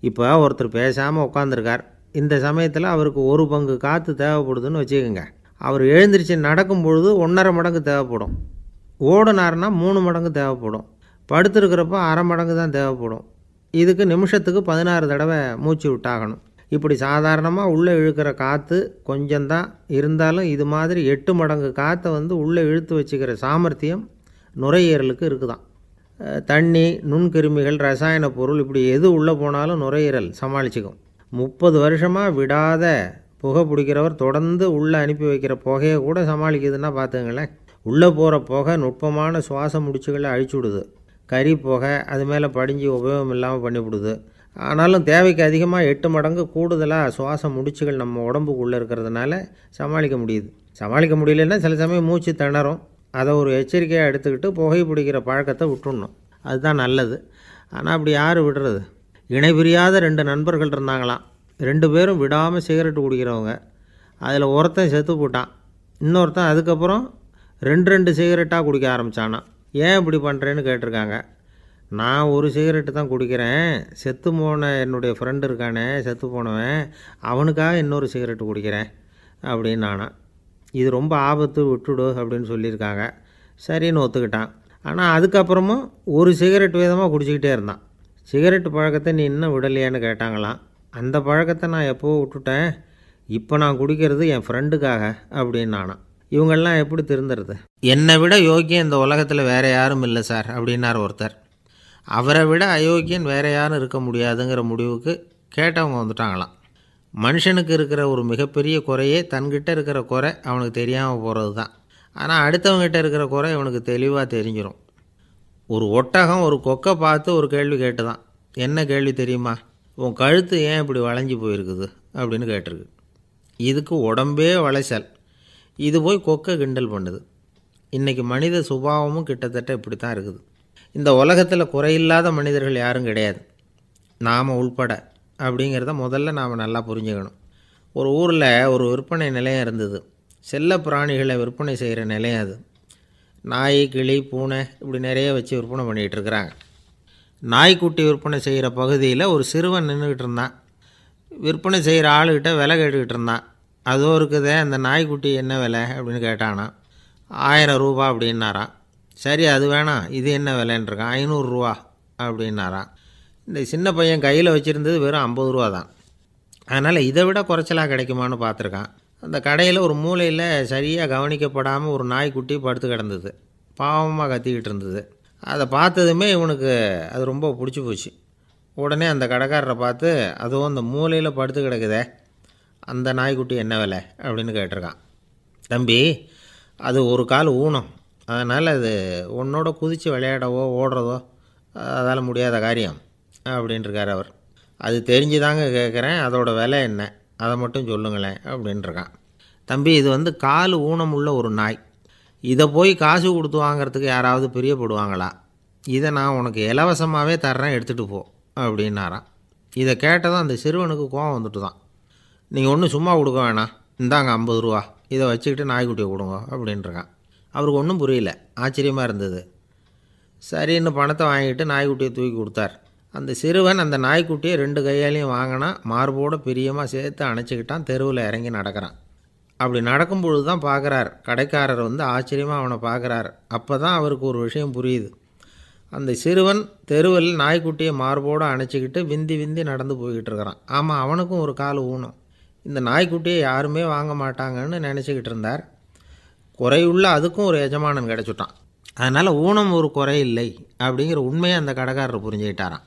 இப்போ ஒருத்தர் பேசாமல் உட்காந்துருக்கார். இந்த சமயத்தில் அவருக்கு 1 பங்கு காற்று தேவைப்படுதுன்னு வச்சுக்கோங்க. அவர் எழுந்திரிச்சு நடக்கும் பொழுது 1.5 மடங்கு தேவைப்படும். ஓடினார்னா 3 மடங்கு தேவைப்படும். படுத்துருக்கிறப்ப 1/2 மடங்கு தான் தேவைப்படும். இதுக்கு நிமிஷத்துக்கு 16 தடவை மூச்சு விட்டாகணும். இப்படி சாதாரணமாக உள்ளே இழுக்கிற காற்று கொஞ்சம்தான் இருந்தாலும் இது மாதிரி 8 மடங்கு காற்றை உள்ளே இழுத்து வச்சுக்கிற சாமர்த்தியம் நுரையீரலுக்கு இருக்குதான். தண்ணி, நுண்கிருமிகள், ரசாயன பொருள் இப்படி எது உள்ளே போனாலும் நுரையீரல் சமாளிச்சுக்கும். 30 வருஷமாக விடாத புகை பிடிக்கிறவர் தொடர்ந்து உள்ளே அனுப்பி வைக்கிற புகையை கூட சமாளிக்குதுன்னா பார்த்துங்களேன். உள்ளே போகிற புகை நுட்பமான சுவாச முடிச்சுகளை அழிச்சு விடுது. கறி புகை அது மேலே படிஞ்சு உபயோகம் இல்லாமல் பண்ணிவிடுது. ஆனாலும் தேவைக்கு அதிகமாக 8 மடங்கு கூடுதலாக சுவாச முடிச்சுகள் நம்ம உடம்புக்குள்ளே இருக்கிறதுனால சமாளிக்க முடியுது. சமாளிக்க முடியலன்னா சில சமயம் மூச்சு திணறும். அதை ஒரு எச்சரிக்கையாக எடுத்துக்கிட்டு புகை பிடிக்கிற பழக்கத்தை விட்டுடணும். அதுதான் நல்லது. ஆனால் அப்படி யார் விடுறது? இணை பிரியாத 2 நண்பர்கள் இருந்தாங்களாம். 2 பேரும் விடாமல் சிகரெட்டு குடிக்கிறவங்க. அதில் ஒருத்தன் செத்து போட்டான். இன்னொருத்தன் அதுக்கப்புறம் ரெண்டு சிகரெட்டாக குடிக்க ஆரம்பித்தானான். ஏன் இப்படி பண்ணுறேன்னு கேட்டிருக்காங்க. நான் ஒரு சிகரெட்டு தான் குடிக்கிறேன், செத்து போன என்னுடைய ஃப்ரெண்டு இருக்கானே செத்து போனவன், அவனுக்காக இன்னொரு சிகரெட்டு குடிக்கிறேன் அப்படின்னு நானான். இது ரொம்ப ஆபத்து, விட்டுடு அப்படின்னு சொல்லியிருக்காங்க. சரின்னு ஒத்துக்கிட்டான். ஆனால் அதுக்கப்புறமும் ஒரு சிகரெட் வீதமாக குடிச்சிக்கிட்டே இருந்தான். சிகரெட்டு பழக்கத்தை நீ இன்னும் விடலையான்னு கேட்டாங்களாம். அந்த பழக்கத்தை நான் எப்போவோ விட்டுட்டேன், இப்போ நான் குடிக்கிறது என் ஃப்ரெண்டுக்காக அப்படின்னு நானான். இவங்கெல்லாம் எப்படி திருந்துறது? என்னை விட யோக்கியம் இந்த உலகத்தில் வேறு யாரும் இல்லை சார் அப்படின்னார் ஒருத்தர். அவரை விட அயோக்கியன் வேறு யாரும் இருக்க முடியாதுங்கிற முடிவுக்கு கேட்டவங்க வந்துட்டாங்களாம். மனுஷனுக்கு இருக்கிற ஒரு மிகப்பெரிய குறையே தன்கிட்ட இருக்கிற குறை அவனுக்கு தெரியாமல் போகிறது தான். ஆனால் அடுத்தவங்ககிட்ட இருக்கிற குறை இவனுக்கு தெளிவாக தெரிஞ்சிடும். ஒரு ஒட்டகம் ஒரு கொக்கை பார்த்து ஒரு கேள்வி கேட்டுதான். என்ன கேள்வி தெரியுமா? உன் கழுத்து ஏன் இப்படி வளைஞ்சி போயிருக்குது அப்படின்னு கேட்டிருக்கு. இதுக்கு உடம்பே வளைச்சல். இது போய் கொக்கை கிண்டல் பண்ணுது. இன்றைக்கி மனித சுபாவமும் கிட்டத்தட்ட இப்படி தான் இருக்குது. இந்த உலகத்தில் குறையில்லாத மனிதர்கள் யாரும் கிடையாது, நாம் உள்பட அப்படிங்கிறத முதல்ல நாம் நல்லா புரிஞ்சுக்கணும். ஒரு ஊரில் ஒரு விற்பனை நிலையம் இருந்தது. செல்ல பிராணிகளை விற்பனை செய்கிற நிலையம் அது. நாய், கிளி, பூனை இப்படி நிறைய வச்சு விற்பனை பண்ணிகிட்ருக்குறாங்க. நாய்க்குட்டி விற்பனை செய்கிற பகுதியில் ஒரு சிறுவன் நின்றுக்கிட்டு இருந்தான். விற்பனை செய்கிற ஆளுகிட்ட விலை கேட்டுக்கிட்டு இருந்தான். அதோ இருக்குதே அந்த நாய்க்குட்டி என்ன விலை அப்படின்னு கேட்டானா. 1000 ரூபா அப்படின்னாரான். சரி அது வேணாம், இது என்ன விலைன்றிருக்கான். 500 ரூபா அப்படின்னாரான். இந்த சின்ன பையன் கையில் வச்சுருந்தது வெறும் 50 ரூபா தான். அதனால் இதை விட குறைச்சலாக கிடைக்குமான்னு பார்த்துருக்கான். அந்த கடையில் ஒரு மூலையில் சரியாக கவனிக்கப்படாமல் ஒரு நாய்க்குட்டி படுத்து கிடந்தது. பாவமாக கத்திக்கிட்டு இருந்தது. அதை பார்த்ததுமே இவனுக்கு அது ரொம்ப பிடிச்சி போச்சு. உடனே அந்த கடைக்காரரை பார்த்து, அதுவும் அந்த மூலையில் படுத்து கிடக்குதே அந்த நாய்க்குட்டி என்ன விலை அப்படின்னு கேட்டிருக்கான். தம்பி, அது ஒரு கால் ஊனம், அதனால் அது உன்னோட குதித்து விளையாடவோ ஓடுறதோ அதால் முடியாத காரியம் அப்படின்ட்டுருக்கார் அவர். அது தெரிஞ்சுதாங்க கேட்குறேன், அதோட விலை என்ன அதை மட்டும் சொல்லுங்களேன் அப்படின்ட்டுருக்கான். தம்பி, இது வந்து கால் ஊனம் உள்ள ஒரு நாய். இதை போய் காசு கொடுத்து வாங்கிறதுக்கு யாராவது பிரியப்படுவாங்களா? இதை நான் உனக்கு இலவசமாகவே தர்றேன், எடுத்துகிட்டு போ அப்படின்னாரான். இதை கேட்டதும் அந்த சிறுவனுக்கு கோவம் வந்துட்டு தான். நீங்கள் ஒன்றும் சும்மா கொடுக்க வேணாம், இந்தாங்க 50 ரூபா, இதை வச்சுக்கிட்டு நாய்க்குட்டியை கொடுங்க அப்படின்ட்டுருக்கான். அவருக்கு ஒன்றும் புரியல, ஆச்சரியமாக இருந்தது. சரின்னு பணத்தை வாங்கிட்டு நாய்க்குட்டியை தூக்கி கொடுத்தார். அந்த சிறுவன் அந்த நாய்க்குட்டியை 2 கையாலையும் வாங்கினா, மார்போடு பிரியமாக சேர்த்து அணைச்சிக்கிட்டான். தெருவில் இறங்கி நடக்கிறான். அப்படி நடக்கும்பொழுது தான் பார்க்குறார், கடைக்காரர் வந்து ஆச்சரியமாக அவனை பார்க்குறார். அப்போ தான் அவருக்கு ஒரு விஷயம் புரியுது. அந்த சிறுவன் தெருவில் நாய்க்குட்டியை மார்போடு அணைச்சிக்கிட்டு விந்தி விந்தி நடந்து போய்கிட்டு இருக்கிறான். ஆமாம், அவனுக்கும் ஒரு கால் ஊனம். இந்த நாய்க்குட்டியை யாருமே வாங்க மாட்டாங்கன்னு நினச்சிக்கிட்டு இருந்தார். குறையுள்ள அதுக்கும் ஒரு எஜமானன் கிடச்சிட்டான். அதனால் ஊனம் ஒரு குறை இல்லை அப்படிங்கிற உண்மையை அந்த கடைக்காரர் புரிஞ்சுக்கிட்டாரான்.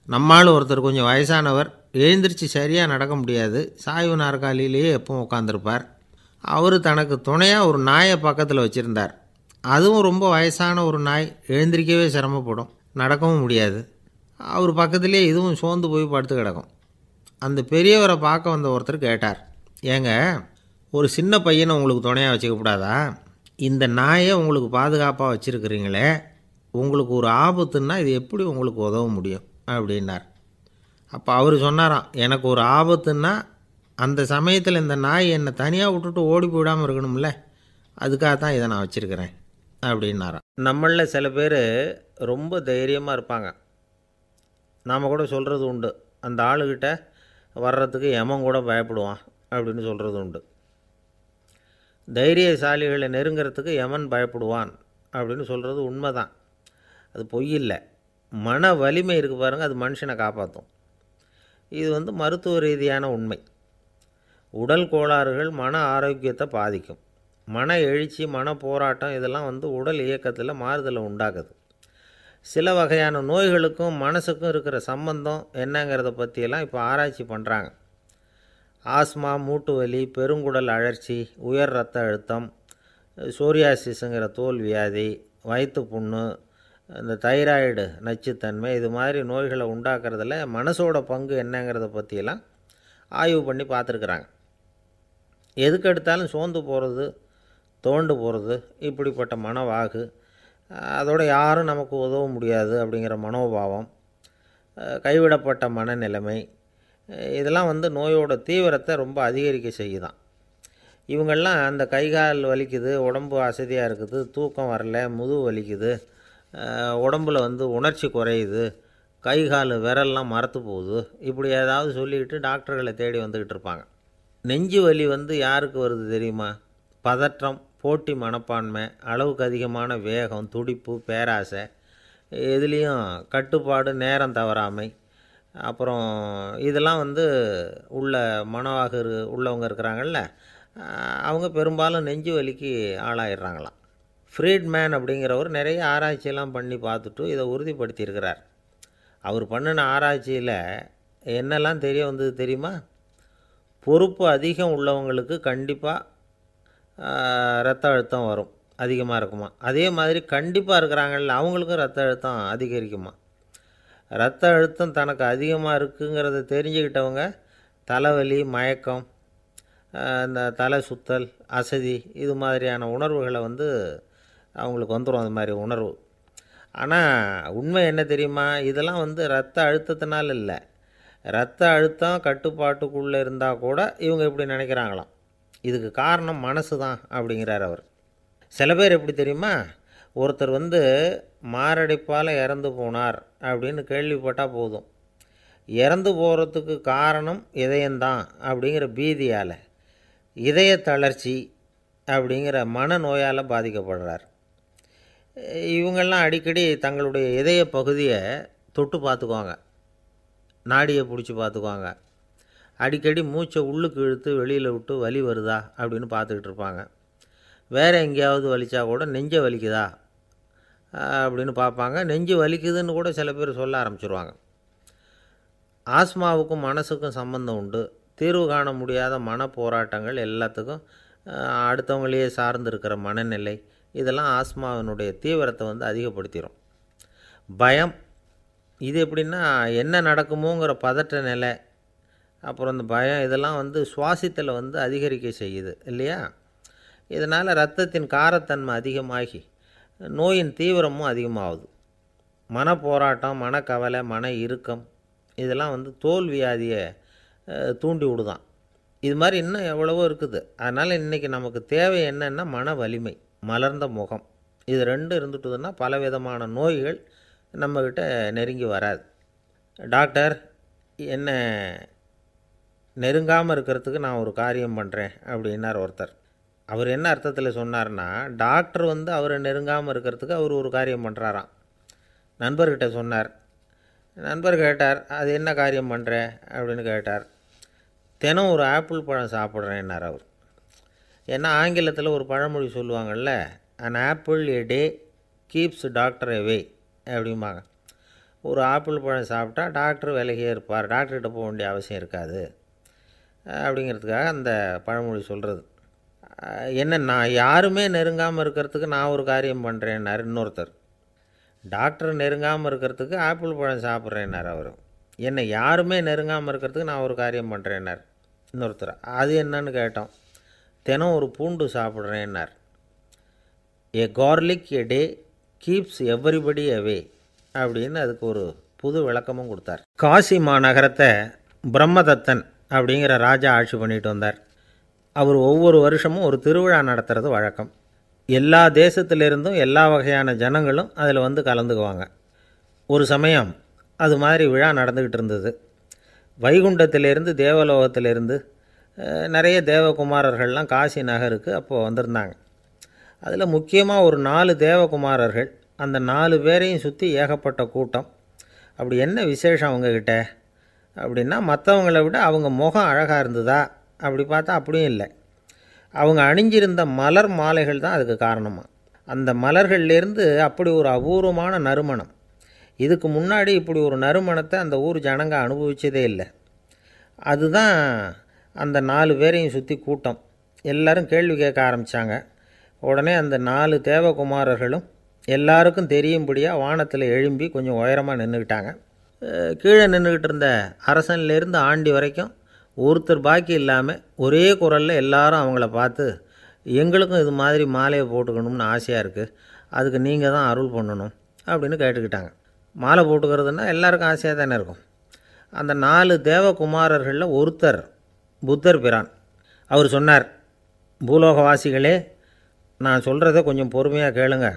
நம்மால் ஒருத்தர் கொஞ்சம் வயசானவர், எழுந்திரிச்சு சரியாக நடக்க முடியாது, சாய்வு நாற்காலியிலேயே எப்பவும் உட்காந்துருப்பார். அவர் தனக்கு துணையாக ஒரு நாயை பக்கத்தில் வச்சுருந்தார். அதுவும் ரொம்ப வயசான ஒரு நாய், எழுந்திரிக்கவே சிரமப்படும், நடக்கவும் முடியாது. அவர் பக்கத்துலேயே இதுவும் சோர்ந்து போய் படுத்து கிடக்கும். அந்த பெரியவரை பார்க்க வந்த ஒருத்தர் கேட்டார், ஏங்க, ஒரு சின்ன பையனை உங்களுக்கு துணையாக வச்சுக்கப்படாதா? இந்த நாயை உங்களுக்கு பாதுகாப்பாக வச்சுருக்கிறீங்களே, உங்களுக்கு ஒரு ஆபத்துன்னா இது எப்படி உங்களுக்கு உதவ முடியும் அப்படின்னார். அப்போ அவர் சொன்னாராம், எனக்கு ஒரு ஆபத்துன்னா அந்த சமயத்தில் இந்த நாய் என்னை தனியாக விட்டுட்டு ஓடி போயிடாமல் இருக்கணும்ல, அதுக்காக தான் இதை நான் வச்சுருக்கிறேன் அப்படின்னாராம். நம்மளில் சில பேர் ரொம்ப தைரியமாக இருப்பாங்க. நாம் கூட சொல்கிறது உண்டு, அந்த ஆளுகிட்ட வர்றதுக்கு எமன் கூட பயப்படுவான் அப்படின்னு சொல்கிறது உண்டு. தைரியசாலிகளை நெருங்கிறதுக்கு யமன் பயப்படுவான் அப்படின்னு சொல்கிறது உண்மை தான், அது பொய் இல்லை. மன வலிமை இருக்குது பாருங்கள், அது மனுஷனை காப்பாற்றும். இது வந்து மருத்துவ ரீதியான உண்மை. உடல் கோளாறுகள் மன ஆரோக்கியத்தை பாதிக்கும். மன எழுச்சி, மன போராட்டம் இதெல்லாம் வந்து உடல் இயக்கத்தில் மாறுதலை உண்டாக்குது. சில வகையான நோய்களுக்கும் மனசுக்கும் இருக்கிற சம்பந்தம் என்னங்கிறத பற்றியெல்லாம் இப்போ ஆராய்ச்சி பண்ணுறாங்க. ஆஸ்மா, மூட்டு வலி, பெருங்குடல் அழற்சி, உயர் இரத்த அழுத்தம், சோரியாசிஸுங்கிற தோல் வியாதி, வயிற்று புண்ணு, இந்த தைராய்டு நச்சுத்தன்மை, இது மாதிரி நோய்களை உண்டாக்குறதுல மனசோட பங்கு என்னங்கிறத பற்றியெல்லாம் ஆய்வு பண்ணி பார்த்துருக்குறாங்க. எதுக்கு எடுத்தாலும் சோர்ந்து போகிறது, தோண்டு போகிறது, இப்படிப்பட்ட மனவாகு, அதோட யாரும் நமக்கு உதவ முடியாது அப்படிங்கிற மனோபாவம், கைவிடப்பட்ட மனநிலைமை, இதெல்லாம் வந்து நோயோட தீவிரத்தை ரொம்ப அதிகரிக்க செய்யுதான். இவங்கெல்லாம் அந்த கை கால் வலிக்குது, உடம்பு அசதியாக இருக்குது, தூக்கம் வரல, முதுகு வலிக்குது, உடம்பில் உணர்ச்சி குறையுது, கை கால் விரல்லாம் மரத்து போகுது, இப்படி ஏதாவது சொல்லிக்கிட்டு டாக்டர்களை தேடி வந்துக்கிட்டு இருப்பாங்க. நெஞ்சு வலி யாருக்கு வருது தெரியுமா? பதற்றம், போட்டி மனப்பான்மை, அளவுக்கு அதிகமான வேகம், துடிப்பு, பேராசை, இதுலேயும் கட்டுப்பாடு, நேரம் தவறாமை, அப்புறம் இதெல்லாம் உள்ள மனவாக உள்ளவங்க இருக்கிறாங்கல்ல, அவங்க பெரும்பாலும் நெஞ்சு வலிக்கு ஆளாயிடுறாங்களாம். ஃப்ரீட்மேன் அப்படிங்கிறவர் நிறைய ஆராய்ச்சியெல்லாம் பண்ணி பார்த்துட்டு இதை உறுதிப்படுத்தியிருக்கிறார். அவர் பண்ணின ஆராய்ச்சியில் என்னெல்லாம் தெரிய வந்தது தெரியுமா? பொறுப்பு அதிகம் உள்ளவங்களுக்கு கண்டிப்பாக ரத்த அழுத்தம் வரும், அதிகமாக இருக்குமா. அதே மாதிரி கண்டிப்பாக இருக்கிறாங்கல்ல, அவங்களுக்கும் ரத்த அழுத்தம் அதிகரிக்குமா. ரத்த அழுத்தம் தனக்கு அதிகமாக இருக்குங்கிறத தெரிஞ்சுக்கிட்டவங்க தலைவலி, மயக்கம், இந்த தலை சுத்தல், அசதி, இது மாதிரியான உணர்வுகளை அவங்களுக்கு வந்துடும், அது மாதிரி உணர்வு. ஆனால் உண்மை என்ன தெரியுமா? இதெல்லாம் ரத்த அழுத்தத்தினால இல்லை, ரத்த அழுத்தம் கட்டுப்பாட்டுக்குள்ளே இருந்தால் கூட இவங்க இப்படி நினைக்கிறாங்களாம். இதுக்கு காரணம் மனசு தான் அப்படிங்கிறார் அவர். சில பேர் எப்படி தெரியுமா? ஒருத்தர் மாரடைப்பால் இறந்து போனார் அப்படின்னு கேள்விப்பட்டால் போதும், இறந்து போகிறதுக்கு காரணம் இதயம்தான் அப்படிங்கிற பீதியால், இதய தளர்ச்சி அப்படிங்கிற மனநோயால் பாதிக்கப்படுறார். இவங்கெல்லாம் அடிக்கடி தங்களுடைய இதய பகுதியை தொட்டு பார்த்துக்குவாங்க, நாடியை பிடிச்சி பார்த்துக்குவாங்க, அடிக்கடி மூச்சை உள்ளுக்கு இழுத்து வெளியில் விட்டு வலி வருதா அப்படின்னு பார்த்துக்கிட்டு இருப்பாங்க. வேறு எங்கேயாவது வலிச்சா கூட நெஞ்சை வலிக்குதா அப்படின்னு பார்ப்பாங்க. நெஞ்சு வலிக்குதுன்னு கூட சில பேர் சொல்ல ஆரம்பிச்சிருவாங்க. ஆஸ்மாவுக்கும் மனசுக்கும் சம்பந்தம் உண்டு. தீர்வு காண முடியாத மன போராட்டங்கள் எல்லாத்துக்கும் அடுத்தவங்களையே சார்ந்து இருக்கிற மனநிலை, இதெல்லாம் ஆஸ்மாவினுடைய தீவிரத்தை அதிகப்படுத்திடும். பயம், இது எப்படின்னா என்ன நடக்குமோங்கிற பதற்ற நிலை, அப்புறம் இந்த பயம், இதெல்லாம் சுவாசித்தலை அதிகரிக்க செய்யுது இல்லையா. இதனால் இரத்தத்தின் காரத்தன்மை அதிகமாகி நோயின் தீவிரமும் அதிகமாகுது. மன போராட்டம், மனக்கவலை, மன இறுக்கம், இதெல்லாம் தோல் வியாதியை தூண்டி விடுதான். இது மாதிரி இன்னும் எவ்வளவோ இருக்குது. அதனால் இன்றைக்கி நமக்கு தேவை என்னென்னா மன வலிமை, மலர்ந்த முகம், இது ரெண்டும் இருந்துட்டுதுன்னா பலவிதமான நோய்கள் நம்மக்கிட்ட நெருங்கி வராது. டாக்டர் என்ன நெருங்காமல் இருக்கிறதுக்கு நான் ஒரு காரியம் பண்ணுறேன் அப்படின்னார் ஒருத்தர். அவர் என்ன அர்த்தத்தில் சொன்னார்னா, டாக்டர் அவரை நெருங்காமல் இருக்கிறதுக்கு அவர் ஒரு காரியம் பண்ணுறாராம். நண்பர்கிட்ட சொன்னார். நண்பர் கேட்டார், அது என்ன காரியம் பண்ணுற அப்படின்னு கேட்டார். தினம் ஒரு ஆப்பிள் பழம் சாப்பிட்றேன்னார் அவர். ஏன்னா ஆங்கிலத்தில் ஒரு பழமொழி சொல்லுவாங்கள்ல, an apple a day keeps doctor away அப்படிம்பாங்க. ஒரு ஆப்பிள் பழம் சாப்பிட்டா டாக்டர் விலகியே இருப்பார், டாக்டர்கிட்ட போக வேண்டிய அவசியம் இருக்காது அப்படிங்கிறதுக்காக அந்த பழமொழி சொல்கிறது. என்ன, நான் யாருமே நெருங்காமல் இருக்கிறதுக்கு நான் ஒரு காரியம் பண்ணுறேன்னார் இன்னொருத்தர். டாக்டர் நெருங்காமல் இருக்கிறதுக்கு ஆப்பிள் பழம் சாப்பிட்றேன்னார் அவர். என்னை யாருமே நெருங்காமல் இருக்கிறதுக்கு நான் ஒரு காரியம் பண்ணுறேன்னார் இன்னொருத்தர். அது என்னன்னு கேட்டோம். தினம் ஒரு பூண்டு சாப்பிட்றேன்னார். ஏ கார்லிக் எ டே கீப்ஸ் எவ்ரிபடி அவே அப்படின்னு அதுக்கு ஒரு புது விளக்கமும் கொடுத்தார். காசி மாநகரத்தை பிரம்மதத்தன் அப்படிங்கிற ராஜா ஆட்சி பண்ணிட்டு வந்தார். அவர் ஒவ்வொரு வருஷமும் ஒரு திருவிழா நடத்துறது வழக்கம். எல்லா தேசத்திலிருந்தும் எல்லா வகையான ஜனங்களும் அதில் கலந்துக்குவாங்க. ஒரு சமயம் அது மாதிரி விழா நடந்துக்கிட்டு இருந்தது. வைகுண்டத்திலேருந்து, தேவலோகத்திலேருந்து நிறைய தேவகுமாரர்கள்லாம் காசி நகருக்கு அப்போது வந்திருந்தாங்க. அதில் முக்கியமாக ஒரு 4 தேவகுமாரர்கள், அந்த 4 பேரையும் சுற்றி ஏகப்பட்ட கூட்டம். அப்படி என்ன விசேஷம் அவங்கக்கிட்ட அப்படின்னா, மற்றவங்களை விட அவங்க முகம் அழகாக இருந்ததா அப்படி பார்த்தா அப்படியும் இல்லை. அவங்க அணிஞ்சிருந்த மலர் மாலைகள் தான் அதுக்கு காரணமாக. அந்த மலர்கள்லேருந்து அப்படி ஒரு அபூர்வமான நறுமணம், இதுக்கு முன்னாடி இப்படி ஒரு நறுமணத்தை அந்த ஊர் ஜனங்க அனுபவித்ததே இல்லை. அதுதான் அந்த 4 பேரையும் சுற்றி கூட்டம். எல்லோரும் கேள்வி கேட்க ஆரம்பித்தாங்க. உடனே அந்த 4 தேவகுமாரர்களும் எல்லாருக்கும் தெரியும்படியாக வானத்தில் எழும்பி கொஞ்சம் உயரமாக நின்றுக்கிட்டாங்க. கீழே நின்றுக்கிட்டு இருந்த அரசன்லேருந்து ஆண்டி வரைக்கும் ஒருத்தர் பாக்கி இல்லாமல் ஒரே குரலில் எல்லாரும் அவங்கள பார்த்து, எங்களுக்கும் இது மாதிரி மாலையை போட்டுக்கணும்னு ஆசையாக இருக்குது, அதுக்கு நீங்கள் தான் அருள் பண்ணணும் அப்படின்னு கேட்டுக்கிட்டாங்க. மாலை போட்டுக்கிறதுனா எல்லாருக்கும் ஆசையாக தானே இருக்கும். அந்த 4 தேவகுமாரர்களில் ஒருத்தர் புத்தர் பிரான். அவர் சொன்னார், பூலோகவாசிகளே, நான் சொல்கிறத கொஞ்சம் பொறுமையாக கேளுங்க.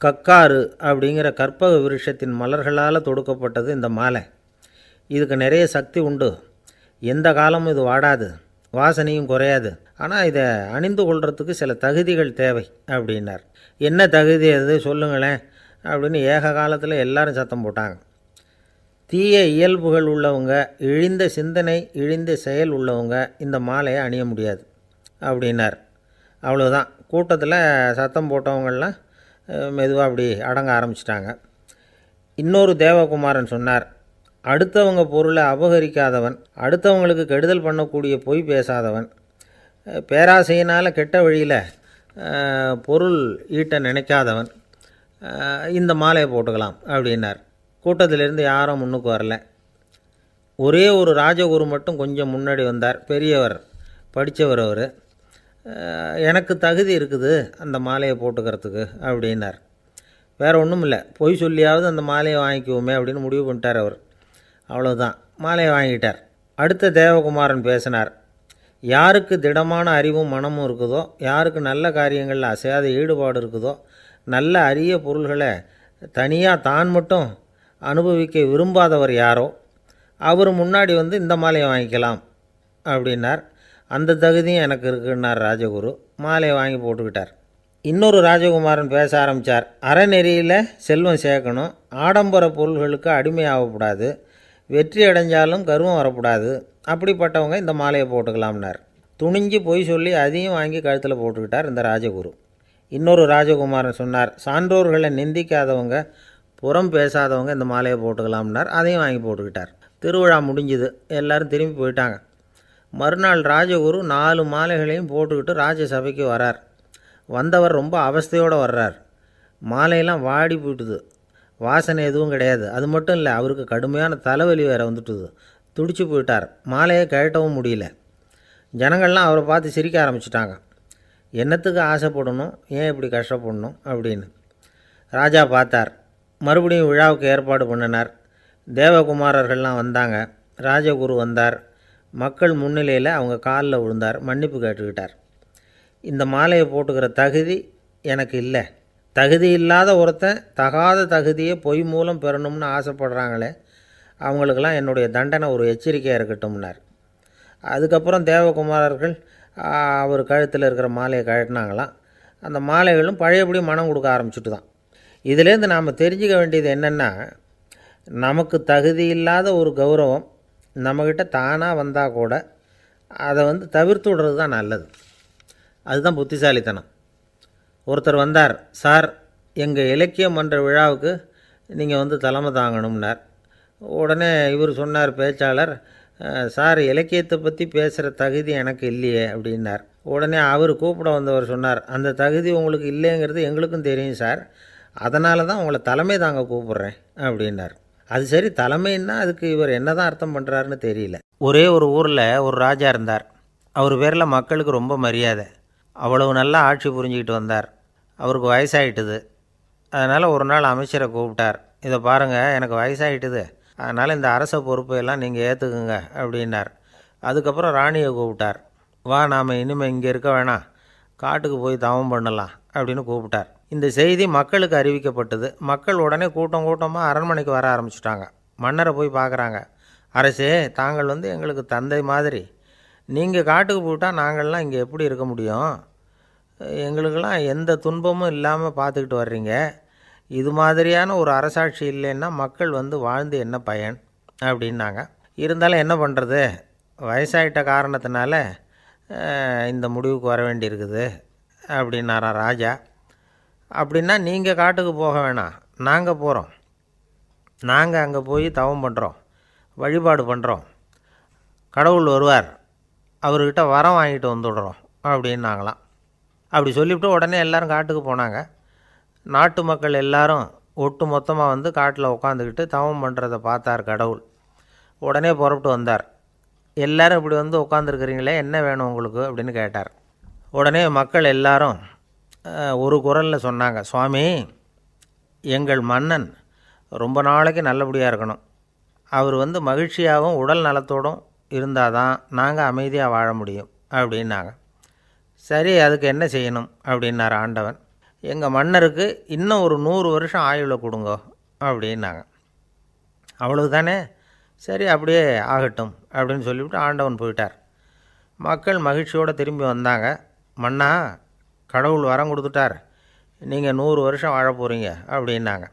கக்காரு அப்படிங்கிற கற்பக விருஷத்தின் மலர்களால் தொடுக்கப்பட்டது இந்த மாலை. இதுக்கு நிறைய சக்தி உண்டு. எந்த காலமும் இது வாடாது, வாசனையும் குறையாது. ஆனால் இதை அணிந்து கொள்கிறதுக்கு சில தகுதிகள் தேவை அப்படின்னார். என்ன தகுதி அது சொல்லுங்களேன் அப்படின்னு ஏக காலத்தில் எல்லாரும் சத்தம் போட்டாங்க. தீய இயல்புகள் உள்ளவங்க, இழிந்த சிந்தனை, இழிந்த செயல் உள்ளவங்க இந்த மாலையை அணிய முடியாது அப்படின்னார். அவ்வளோதான். கூட்டத்தில் சத்தம் போட்டவங்கள்லாம் மெதுவாக அப்படி அடங்க ஆரம்பிச்சிட்டாங்க. இன்னொரு தேவகுமாரன் சொன்னார், அடுத்தவங்க பொருளை அபகரிக்காதவன், அடுத்தவங்களுக்கு கெடுதல் பண்ணக்கூடிய பொய் பேசாதவன், பேராசையினால் கெட்ட வழியில் பொருள் ஈட்ட நினைக்காதவன் இந்த மாலையை போட்டுக்கலாம் அப்படின்னார். கூட்டத்திலிருந்து யாரும் முன்னுக்கு வரல. ஒரே ஒரு ராஜகுரு மட்டும் கொஞ்சம் முன்னாடி வந்தார். பெரியவர், படித்தவர் அவர். எனக்கு தகுதி இருக்குது அந்த மாலையை போட்டுக்கிறதுக்கு அப்படின்னார். வேறு ஒன்றும் இல்லை, பொய் சொல்லியாவது அந்த மாலையை வாங்கிக்குவோமே அப்படின்னு முடிவு பண்ணிட்டார் அவர். அவ்வளோதான், மாலையை வாங்கிட்டார். அடுத்த தேவகுமாரன் பேசினார். யாருக்கு திடமான அறிவும் மனமும் இருக்குதோ, யாருக்கு நல்ல காரியங்களில் அசையாத ஈடுபாடு இருக்குதோ, நல்ல அரிய பொருள்களை தனியாக தான் மட்டும் அனுபவிக்க விரும்பாதவர் யாரோ அவர் முன்னாடி வந்து இந்த மாலையை வாங்கிக்கலாம் அப்படின்னார். அந்த தகுதியும் எனக்கு இருக்குன்னார் ராஜகுரு. மாலையை வாங்கி போட்டுக்கிட்டார். இன்னொரு ராஜகுமாரன் பேச ஆரம்பித்தார். அறநெறியில் செல்வம் சேர்க்கணும், ஆடம்பர பொருள்களுக்கு அடிமையாகக்கூடாது, வெற்றி அடைஞ்சாலும் கர்வம் வரக்கூடாது, அப்படிப்பட்டவங்க இந்த மாலையை போட்டுக்கலாம்னார். துணிஞ்சு பொய் சொல்லி அதையும் வாங்கி கழுத்தில் போட்டுக்கிட்டார் இந்த ராஜகுரு. இன்னொரு ராஜகுமாரன் சொன்னார், சான்றோர்களை நிந்திக்காதவங்க, புறம் பேசாதவங்க இந்த மாலையை போட்டுக்கலாம்னார். அதையும் வாங்கி போட்டுக்கிட்டார். திருவிழா முடிஞ்சுது, எல்லோரும் திரும்பி போயிட்டாங்க. மறுநாள் ராஜகுரு 4 மாலைகளையும் போட்டுக்கிட்டு ராஜசபைக்கு வரார். வந்தவர் ரொம்ப அவஸ்தையோடு வர்றார். மாலையெல்லாம் வாடி போயிட்டுது, வாசனை எதுவும் கிடையாது. அது மட்டும் இல்லை, அவருக்கு கடுமையான தலைவலி வேறு வந்துட்டுது. துடிச்சு போயிட்டார். மாலையை கழட்டவும் முடியல. ஜனங்கள்லாம் அவரை பார்த்து சிரிக்க ஆரம்பிச்சிட்டாங்க. என்னத்துக்கு ஆசைப்படணும், ஏன் இப்படி கஷ்டப்படணும் அப்படின்னு. ராஜா பார்த்தார். மறுபடியும் விழாவுக்கு ஏற்பாடு பண்ணினார். தேவகுமாரர்கள்லாம் வந்தாங்க. ராஜகுரு வந்தார். மக்கள் முன்னிலையில் அவங்க காலில் விழுந்தார், மன்னிப்பு கேட்டுக்கிட்டார். இந்த மாலையை போட்டுக்கிற தகுதி எனக்கு இல்லை. தகுதி இல்லாத ஒருத்தன் தகாத தகுதியை பொய் மூலம் பெறணும்னு ஆசைப்படுறாங்களே, அவங்களுக்கெல்லாம் என்னுடைய தண்டனை ஒரு எச்சரிக்கையாக இருக்கட்டும்னார். அதுக்கப்புறம் தேவகுமாரர்கள் அவர் கழுத்தில் இருக்கிற மாலையை கழட்டினாங்களாம். அந்த மாலைகளும் பழையபடி மனம் கொடுக்க ஆரம்பிச்சுட்டு தான். இதிலேருந்து நாம் தெரிஞ்சுக்க வேண்டியது என்னென்னா, நமக்கு தகுதி இல்லாத ஒரு கௌரவம் நம்மக்கிட்ட தானாக வந்தால் கூட அதை தவிர்த்து விடுறது தான் நல்லது. அதுதான் புத்திசாலித்தனம். ஒருத்தர் வந்தார். சார், எங்கள் இலக்கிய மன்ற விழாவுக்கு நீங்கள் தலைமை தாங்கணும்னார். உடனே இவர் சொன்னார், பேச்சாளர், சார், இலக்கியத்தை பற்றி பேசுகிற தகுதி எனக்கு இல்லையே அப்படின்னார். உடனே அவர் கூப்பிட வந்தவர் சொன்னார், அந்த தகுதி உங்களுக்கு இல்லைங்கிறது எங்களுக்கும் தெரியும் சார், அதனால தான் உங்களை தலைமை தாங்க கூப்பிட்றேன் அப்படின்னார். அது சரி, தலைமைன்னா அதுக்கு இவர் என்ன தான் அர்த்தம் பண்ணுறாருன்னு தெரியல. ஒரே ஒரு ஊரில் ஒரு ராஜா இருந்தார். அவர் பேரில் மக்களுக்கு ரொம்ப மரியாதை. அவ்வளவு நல்லா ஆட்சி புரிஞ்சிக்கிட்டு வந்தார். அவருக்கு வயசாகிட்டுது. அதனால் ஒரு நாள் அமைச்சரை கூப்பிட்டார். இதை பாருங்கள், எனக்கு வயசாகிட்டுது, அதனால் இந்த அரச பொறுப்பையெல்லாம் நீங்கள் ஏற்றுக்குங்க அப்படின்னார். அதுக்கப்புறம் ராணியை கூப்பிட்டார். வா, நாம் இனிமேல் இங்கே இருக்க வேணாம், காட்டுக்கு போய் தவம் பண்ணலாம் அப்படின்னு கூப்பிட்டார். இந்த செய்தி மக்களுக்கு அறிவிக்கப்பட்டது. மக்கள் உடனே கூட்டம் கூட்டமாக அரண்மனைக்கு வர ஆரம்பிச்சிட்டாங்க. மன்னரை போய் பார்க்குறாங்க. அரசே, தாங்கள் எங்களுக்கு தந்தை மாதிரி. நீங்கள் காட்டுக்கு போயிட்டால் நாங்கள்லாம் இங்கே எப்படி இருக்க முடியும்? எங்களுக்கெல்லாம் எந்த துன்பமும் இல்லாமல் பார்த்துக்கிட்டு வர்றீங்க. இது மாதிரியான ஒரு அரசாட்சி இல்லைன்னா மக்கள் வாழ்ந்து என்ன பயன் அப்படின்னாங்க. இருந்தாலும் என்ன பண்ணுறது, வயசாயிட்ட காரணத்தினால இந்த முடிவுக்கு வர வேண்டியிருக்குது அப்படின்னாராம் ராஜா. அப்படின்னா நீங்கள் காட்டுக்கு போக வேணாம், நாங்கள் போகிறோம். நாங்கள் அங்கே போய் தவம் பண்ணுறோம், வழிபாடு பண்ணுறோம். கடவுள் வருவார், அவர்கிட்ட வரம் வாங்கிட்டு வந்துடுறோம் அப்படின்னாங்களாம். அப்படி சொல்லிவிட்டு உடனே எல்லோரும் காட்டுக்கு போனாங்க. நாட்டு மக்கள் எல்லாரும் ஒட்டு மொத்தமாக காட்டில் உட்காந்துக்கிட்டு தவம் பண்ணுறதை பார்த்தார் கடவுள். உடனே புறப்பட்டு வந்தார். எல்லோரும் இப்படி உட்காந்துருக்குறீங்களே, என்ன வேணும் உங்களுக்கு அப்படின்னு கேட்டார். உடனே மக்கள் எல்லாரும் ஒரு குரலில் சொன்னாங்க, சுவாமி, எங்கள் மன்னன் ரொம்ப நாளைக்கு நல்லபடியாக இருக்கணும். அவர் மகிழ்ச்சியாகவும் உடல் நலத்தோடும் இருந்தால் தான் நாங்கள் அமைதியாக வாழ முடியும் அப்படின்னாங்க. சரி, அதுக்கு என்ன செய்யணும் அப்படின்னார் ஆண்டவன். எங்கள் மன்னருக்கு இன்னும் ஒரு 100 வருஷம் ஆயுளை கொடுங்கோ அப்படின்னாங்க. அவ்வளவுதானே, சரி அப்படியே ஆகட்டும் அப்படின்னு சொல்லிவிட்டு ஆண்டவன் போயிட்டார். மக்கள் மகிழ்ச்சியோடு திரும்பி வந்தாங்க. மன்னா, கடவுள் வரம் கொடுத்துட்டார், நீங்கள் 100 வருஷம் வாழ போகிறீங்க அப்படின்னாங்க.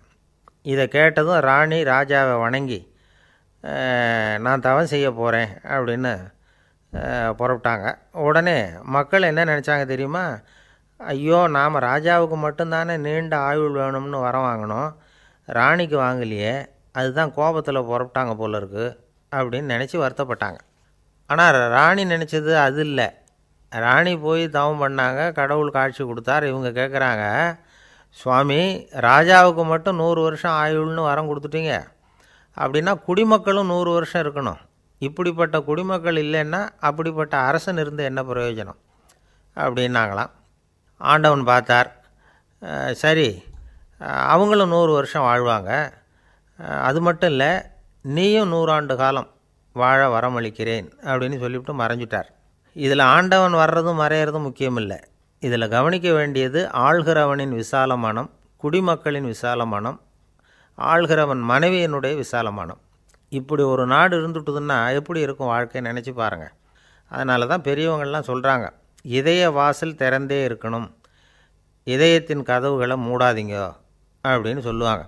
இதை கேட்டதும் ராணி ராஜாவை வணங்கி நான் தவம் செய்ய போகிறேன் அப்படின்னு புறப்பட்டாங்க. உடனே மக்கள் என்ன நினச்சாங்க தெரியுமா? ஐயோ, நாம் ராஜாவுக்கு மட்டும்தானே நீண்ட ஆயுள் வேணும்னு வரம் வாங்கினோம், ராணிக்கு வாங்கலையே, அதுதான் கோபத்தில் புறப்பட்டாங்க போல இருக்குது அப்படின்னு நினச்சி வருத்தப்பட்டாங்க. ஆனால் ராணி நினச்சது அது இல்லை. ராணி போய் தவம் பண்ணாங்க, கடவுள் காட்சி கொடுத்தார். இவங்க கேட்குறாங்க, சுவாமி, ராஜாவுக்கு மட்டும் 100 வருஷம் ஆயுள்னு வரம் கொடுத்துட்டீங்க, அப்படின்னா குடிமக்களும் 100 வருஷம் இருக்கணும். இப்படிப்பட்ட குடிமக்கள் இல்லைன்னா அப்படிப்பட்ட அரசன் இருந்து என்ன பிரயோஜனம் அப்படின்னாங்களாம். ஆண்டவன் பார்த்தார், சரி அவங்களும் 100 வருஷம் வாழ்வாங்க, அது மட்டும் இல்லை, நீயும் 100 ஆண்டு காலம் வாழ வரமளிக்கிறேன் அப்படின்னு சொல்லிவிட்டு மறைஞ்சிட்டார். இதில் ஆண்டவன் வர்றதும் மறையிறதும் முக்கியம் இல்லை. இதில் கவனிக்க வேண்டியது ஆள்கிறவனின் விசால மனம், குடிமக்களின் விசால மனம், ஆள்கிறவன் மனைவியினுடைய விசால மனம். இப்படி ஒரு நாடு இருந்துட்டுதுன்னா எப்படி இருக்கும் வாழ்க்கை நினச்சி பாருங்கள். அதனால தான் பெரியவங்கள்லாம் சொல்கிறாங்க, இதய வாசல் திறந்தே இருக்கணும், இதயத்தின் கதவுகளை மூடாதீங்க அப்படின்னு சொல்லுவாங்க.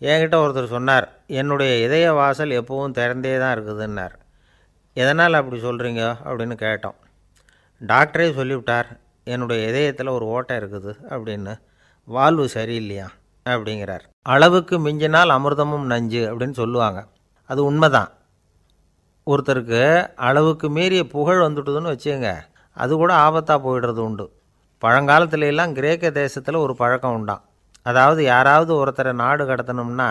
என்கிட்ட ஒருத்தர் சொன்னார், என்னுடைய இதய வாசல் எப்பவும் திறந்தே தான் இருக்குதுன்னார். எதனால் அப்படி சொல்கிறீங்க அப்படின்னு கேட்டோம். டாக்டரே சொல்லிவிட்டார், என்னுடைய இதயத்தில் ஒரு ஓட்டை இருக்குது அப்படின்னு, வால்வு சரியில்லையா அப்படிங்கிறார். அளவுக்கு மிஞ்சினால் அமிர்தமும் நஞ்சு அப்படின்னு சொல்லுவாங்க. அது உண்மைதான். ஒருத்தருக்கு அளவுக்கு மீறிய புகழ் வந்துட்டுதுன்னு வச்சுங்க, அது கூட ஆபத்தாக போயிடுறது உண்டு. பழங்காலத்துல எல்லாம் கிரேக்க தேசத்தில் ஒரு பழக்கம் உண்டாம். அதாவது யாராவது ஒருத்தரை நாடு கடத்தணும்னா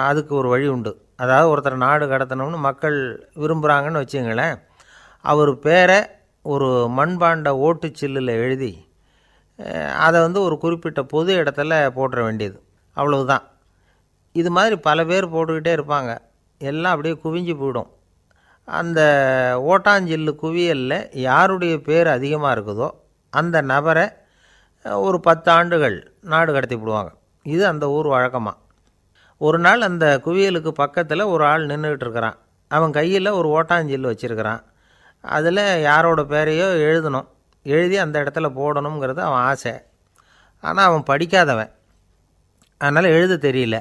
அதுக்கு ஒரு வழி உண்டு. அதாவது ஒருத்தரை நாடு கடத்தணும்னு மக்கள் விரும்புகிறாங்கன்னு வச்சுங்களேன், அவர் பேரை ஒரு மண்பாண்ட ஓட்டுச்சில்லில் எழுதி அதை ஒரு குறிப்பிட்ட பொது இடத்துல போட்டுற வேண்டியது, அவ்வளவுதான். இது மாதிரி பல பேர் போட்டுக்கிட்டே இருப்பாங்க, எல்லாம் அப்படியே குவிஞ்சு போயிடும். அந்த ஓட்டாஞ்சில்லு குவியலில் யாருடைய பேர் அதிகமாக இருக்குதோ அந்த நபரை ஒரு 10 ஆண்டுகள் நாடு கடத்தி விடுவாங்க. இது அந்த ஊர் வழக்கமாக. ஒரு நாள் அந்த குவியலுக்கு பக்கத்தில் ஒரு ஆள் நின்றுக்கிட்டு இருக்கிறான். அவன் கையில் ஒரு ஓட்டாஞ்சில்லு வச்சுருக்கிறான். அதில் யாரோட பேரையோ எழுதணும், எழுதி அந்த இடத்துல போடணுங்கிறது அவன் ஆசை. ஆனால் அவன் படிக்காதவன், அதனால் எழுத தெரியல.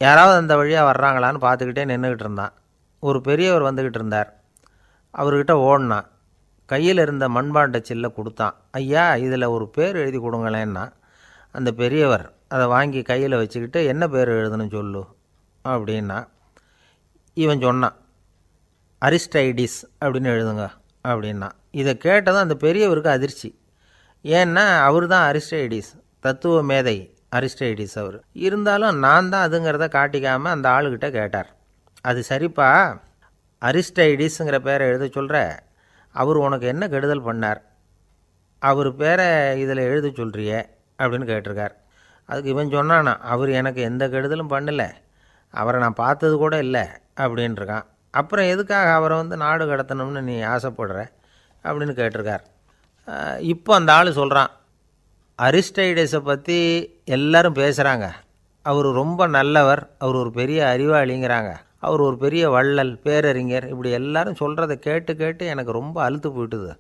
யாராவது அந்த வழியாக வர்றாங்களான்னு பார்த்துக்கிட்டே நின்றுக்கிட்டு இருந்தான். ஒரு பெரியவர் வந்துக்கிட்டு இருந்தார். அவர்கிட்ட ஓடினான், கையில் இருந்த மண்பாண்ட சில்லை கொடுத்தான். ஐயா, இதில் ஒரு பேர் எழுதி கொடுங்களேன்னா. அந்த பெரியவர் அதை வாங்கி கையில் வச்சுக்கிட்டு, என்ன பேர் எழுதணும் சொல்லு அப்படின்னா. இவன் சொன்னான், அரிஸ்டைடிஸ் அப்படின்னு எழுதுங்க அப்படின்னா. இதை கேட்டதும் அந்த பெரியவருக்கு அதிர்ச்சி. ஏன்னா அவர் தான் அரிஸ்டைடிஸ், தத்துவ மேதை அரிஸ்டைடிஸ் அவர். இருந்தாலும் நான் தான் அதுங்கிறத காட்டிக்காமல் அந்த ஆளுக்கிட்ட கேட்டார். அது சரிப்பா, அரிஸ்டைடிஸுங்கிற பேரை எழுத சொல்கிற, அவர் உனக்கு என்ன கெடுதல் பண்ணார், அவர் பேரை இதில் எழுத சொல்கிறியே அப்படின்னு கேட்டிருக்கார். அதுக்கு இவன் சொன்னானா, அவர் எனக்கு எந்த கெடுதலும் பண்ணலை, அவரை நான் பார்த்தது கூட இல்லை அப்படின்ட்டுருக்கான். அப்புறம் எதுக்காக அவரை நாடு கடத்தணும்னு நீ ஆசைப்படுற அப்படின்னு கேட்டிருக்கார். இப்போ அந்த ஆள் சொல்கிறான், அரிஸ்டைடஸை பற்றி எல்லாரும் பேசுகிறாங்க, அவர் ரொம்ப நல்லவர், அவர் ஒரு பெரிய அறிவாளிங்கிறாங்க, அவர் ஒரு பெரிய வள்ளல், பேரறிஞர், இப்படி எல்லாரும் சொல்கிறத கேட்டு கேட்டு எனக்கு ரொம்ப அலுத்து போயிட்டுது,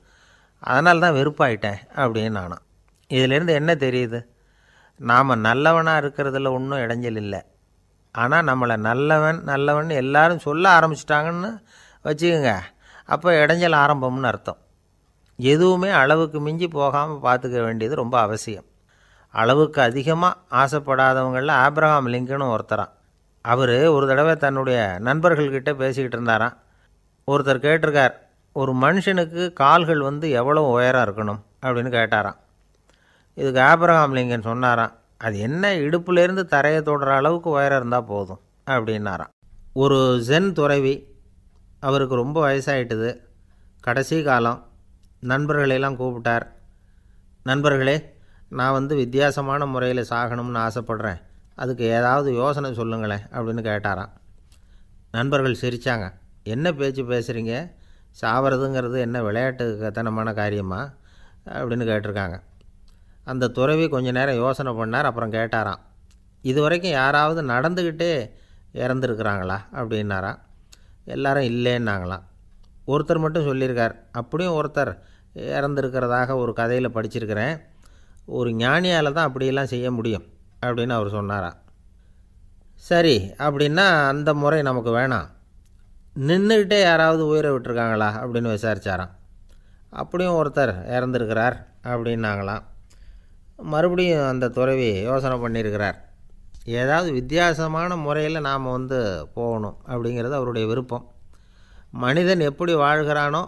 அதனால தான் வெறுப்பாயிட்டேன் அப்படின்னு நானும். இதிலேருந்து என்ன தெரியுது? நாம் நல்லவனாக இருக்கிறதுல ஒன்றும் இடைஞ்சல் இல்லை. ஆனால் நம்மளை நல்லவன் நல்லவன் எல்லாரும் சொல்ல ஆரம்பிச்சிட்டாங்கன்னு வச்சுக்கோங்க, அப்போ இடைஞ்சல் ஆரம்பம்னு அர்த்தம். எதுவுமே அளவுக்கு மிஞ்சி போகாமல் பார்த்துக்க வேண்டியது ரொம்ப அவசியம். அளவுக்கு அதிகமாக ஆசைப்படாதவங்களில் ஆப்ரஹாம் லிங்கனும் ஒருத்தரான். அவர் ஒரு தடவை தன்னுடைய நண்பர்கள்கிட்ட பேசிக்கிட்டு இருந்தாராம். ஒருத்தர் கேட்டிருக்கார், ஒரு மனுஷனுக்கு கால்கள் எவ்வளோ உயரம் இருக்கணும் அப்படின்னு கேட்டாராம். இதுக்கு ஆப்ரஹாம் லிங்கன் சொன்னாராம், அது என்ன, இடுப்புலேருந்து தரையை தொடுற அளவுக்கு உயரம் இருந்தால் போதும் அப்படின்னாராம். ஒரு ஜென் துறவி, அவருக்கு ரொம்ப வயசாகிட்டுது, கடைசி காலம். நண்பர்களெல்லாம் கூப்பிட்டார். நண்பர்களே, நான் வித்தியாசமான முறையில் சாகணும்னு ஆசைப்படுறேன், அதுக்கு ஏதாவது யோசனை சொல்லுங்களேன் அப்படின்னு கேட்டாராம். நண்பர்கள் சிரித்தாங்க. என்ன பேச்சு பேசுகிறீங்க, சாவறதுங்கிறது என்ன விளையாட்டுத்தனமான காரியமா அப்படின்னு கேட்டிருக்காங்க. அந்த துறவி கொஞ்ச நேரம் யோசனை பண்ணார். அப்புறம் கேட்டாராம், இது வரைக்கும் யாராவது நடந்துக்கிட்டே இறந்துருக்குறாங்களா அப்படின்னாராம். எல்லாரும் இல்லைன்னாங்களாம். ஒருத்தர் மட்டும் சொல்லியிருக்கார், அப்படியும் ஒருத்தர் இறந்துருக்கிறதாக ஒரு கதையில் படிச்சிருக்கிறேன், ஒரு ஞானியால் தான் அப்படியெல்லாம் செய்ய முடியும் அப்படின்னு அவர் சொன்னாராம். சரி, அப்படின்னா அந்த முறை நமக்கு வேணாம், நின்றுக்கிட்டே யாராவது உயிரை விட்டுருக்காங்களா அப்படின்னு விசாரித்தாராம். அப்படியும் ஒருத்தர் இறந்துருக்கிறார் அப்படின்னாங்களாம். மறுபடியும் அந்த துறவி யோசனை பண்ணியிருக்கிறார், ஏதாவது வித்தியாசமான முறையில் நாம் போகணும் அப்படிங்கிறது அவருடைய விருப்பம். மனிதன் எப்படி வாழ்கிறானோ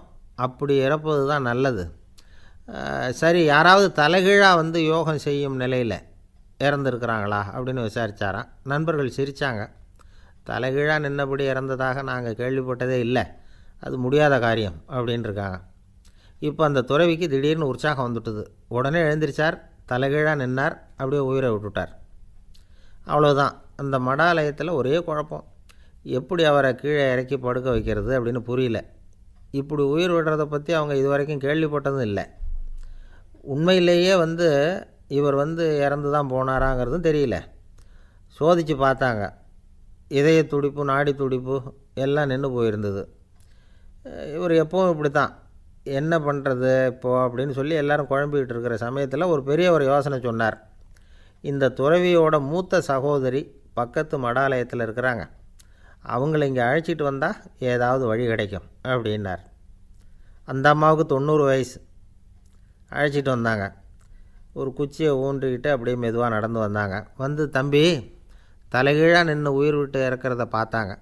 அப்படி இறப்பது தான் நல்லது. சரி, யாராவது தலைகீழாக யோகம் செய்யும் நிலையில் இறந்துருக்கிறாங்களா அப்படின்னு விசாரித்தாராம். நண்பர்கள் சிரித்தாங்க. தலைகீழாக நின்னபடி இறந்ததாக நாங்கள் கேள்விப்பட்டதே இல்லை, அது முடியாத காரியம் அப்படின்ட்டுருக்காங்க. இப்போ அந்த துறவிக்கு திடீர்னு உற்சாகம் வந்துட்டுது. உடனே எழுந்திரிச்சார், தலைகீழாக நின்னார், அப்படியே உயிரை விட்டுட்டார். அவ்வளோதான். அந்த மடாலயத்தில் ஒரே குழப்பம், எப்படி அவரை கீழே இறக்கி படுக்க வைக்கிறது அப்படின்னு புரியல. இப்படி உயிர் விடுறதை பற்றி அவங்க இது வரைக்கும் கேள்விப்பட்டதும் இல்லை. உண்மையிலேயே இவர் இறந்து தான் போனாராங்கிறதும் தெரியல. சோதித்து பார்த்தாங்க, இதய துடிப்பு, நாடி துடிப்பு எல்லாம் நின்று போயிருந்தது. இவர் எப்பவும் இப்படி தான், என்ன பண்ணுறது இப்போது அப்படின்னு சொல்லி எல்லோரும் குழம்பிக்கிட்டு இருக்கிற சமயத்தில் ஒரு பெரிய ஒரு யோசனை சொன்னார். இந்த துறவியோட மூத்த சகோதரி பக்கத்து மடாலயத்தில் இருக்கிறாங்க, அவங்கள இங்கே அழைச்சிட்டு வந்தால் ஏதாவது வழி கிடைக்கும் அப்படின்னார். அந்த அம்மாவுக்கு 90 வயசு. அழைச்சிட்டு வந்தாங்க. ஒரு குச்சியை ஊன்றிக்கிட்டு அப்படியே மெதுவாக நடந்து வந்தாங்க. தம்பி தலைகீழாக நின்று உயிர் விட்டு இறக்கிறத பார்த்தாங்க.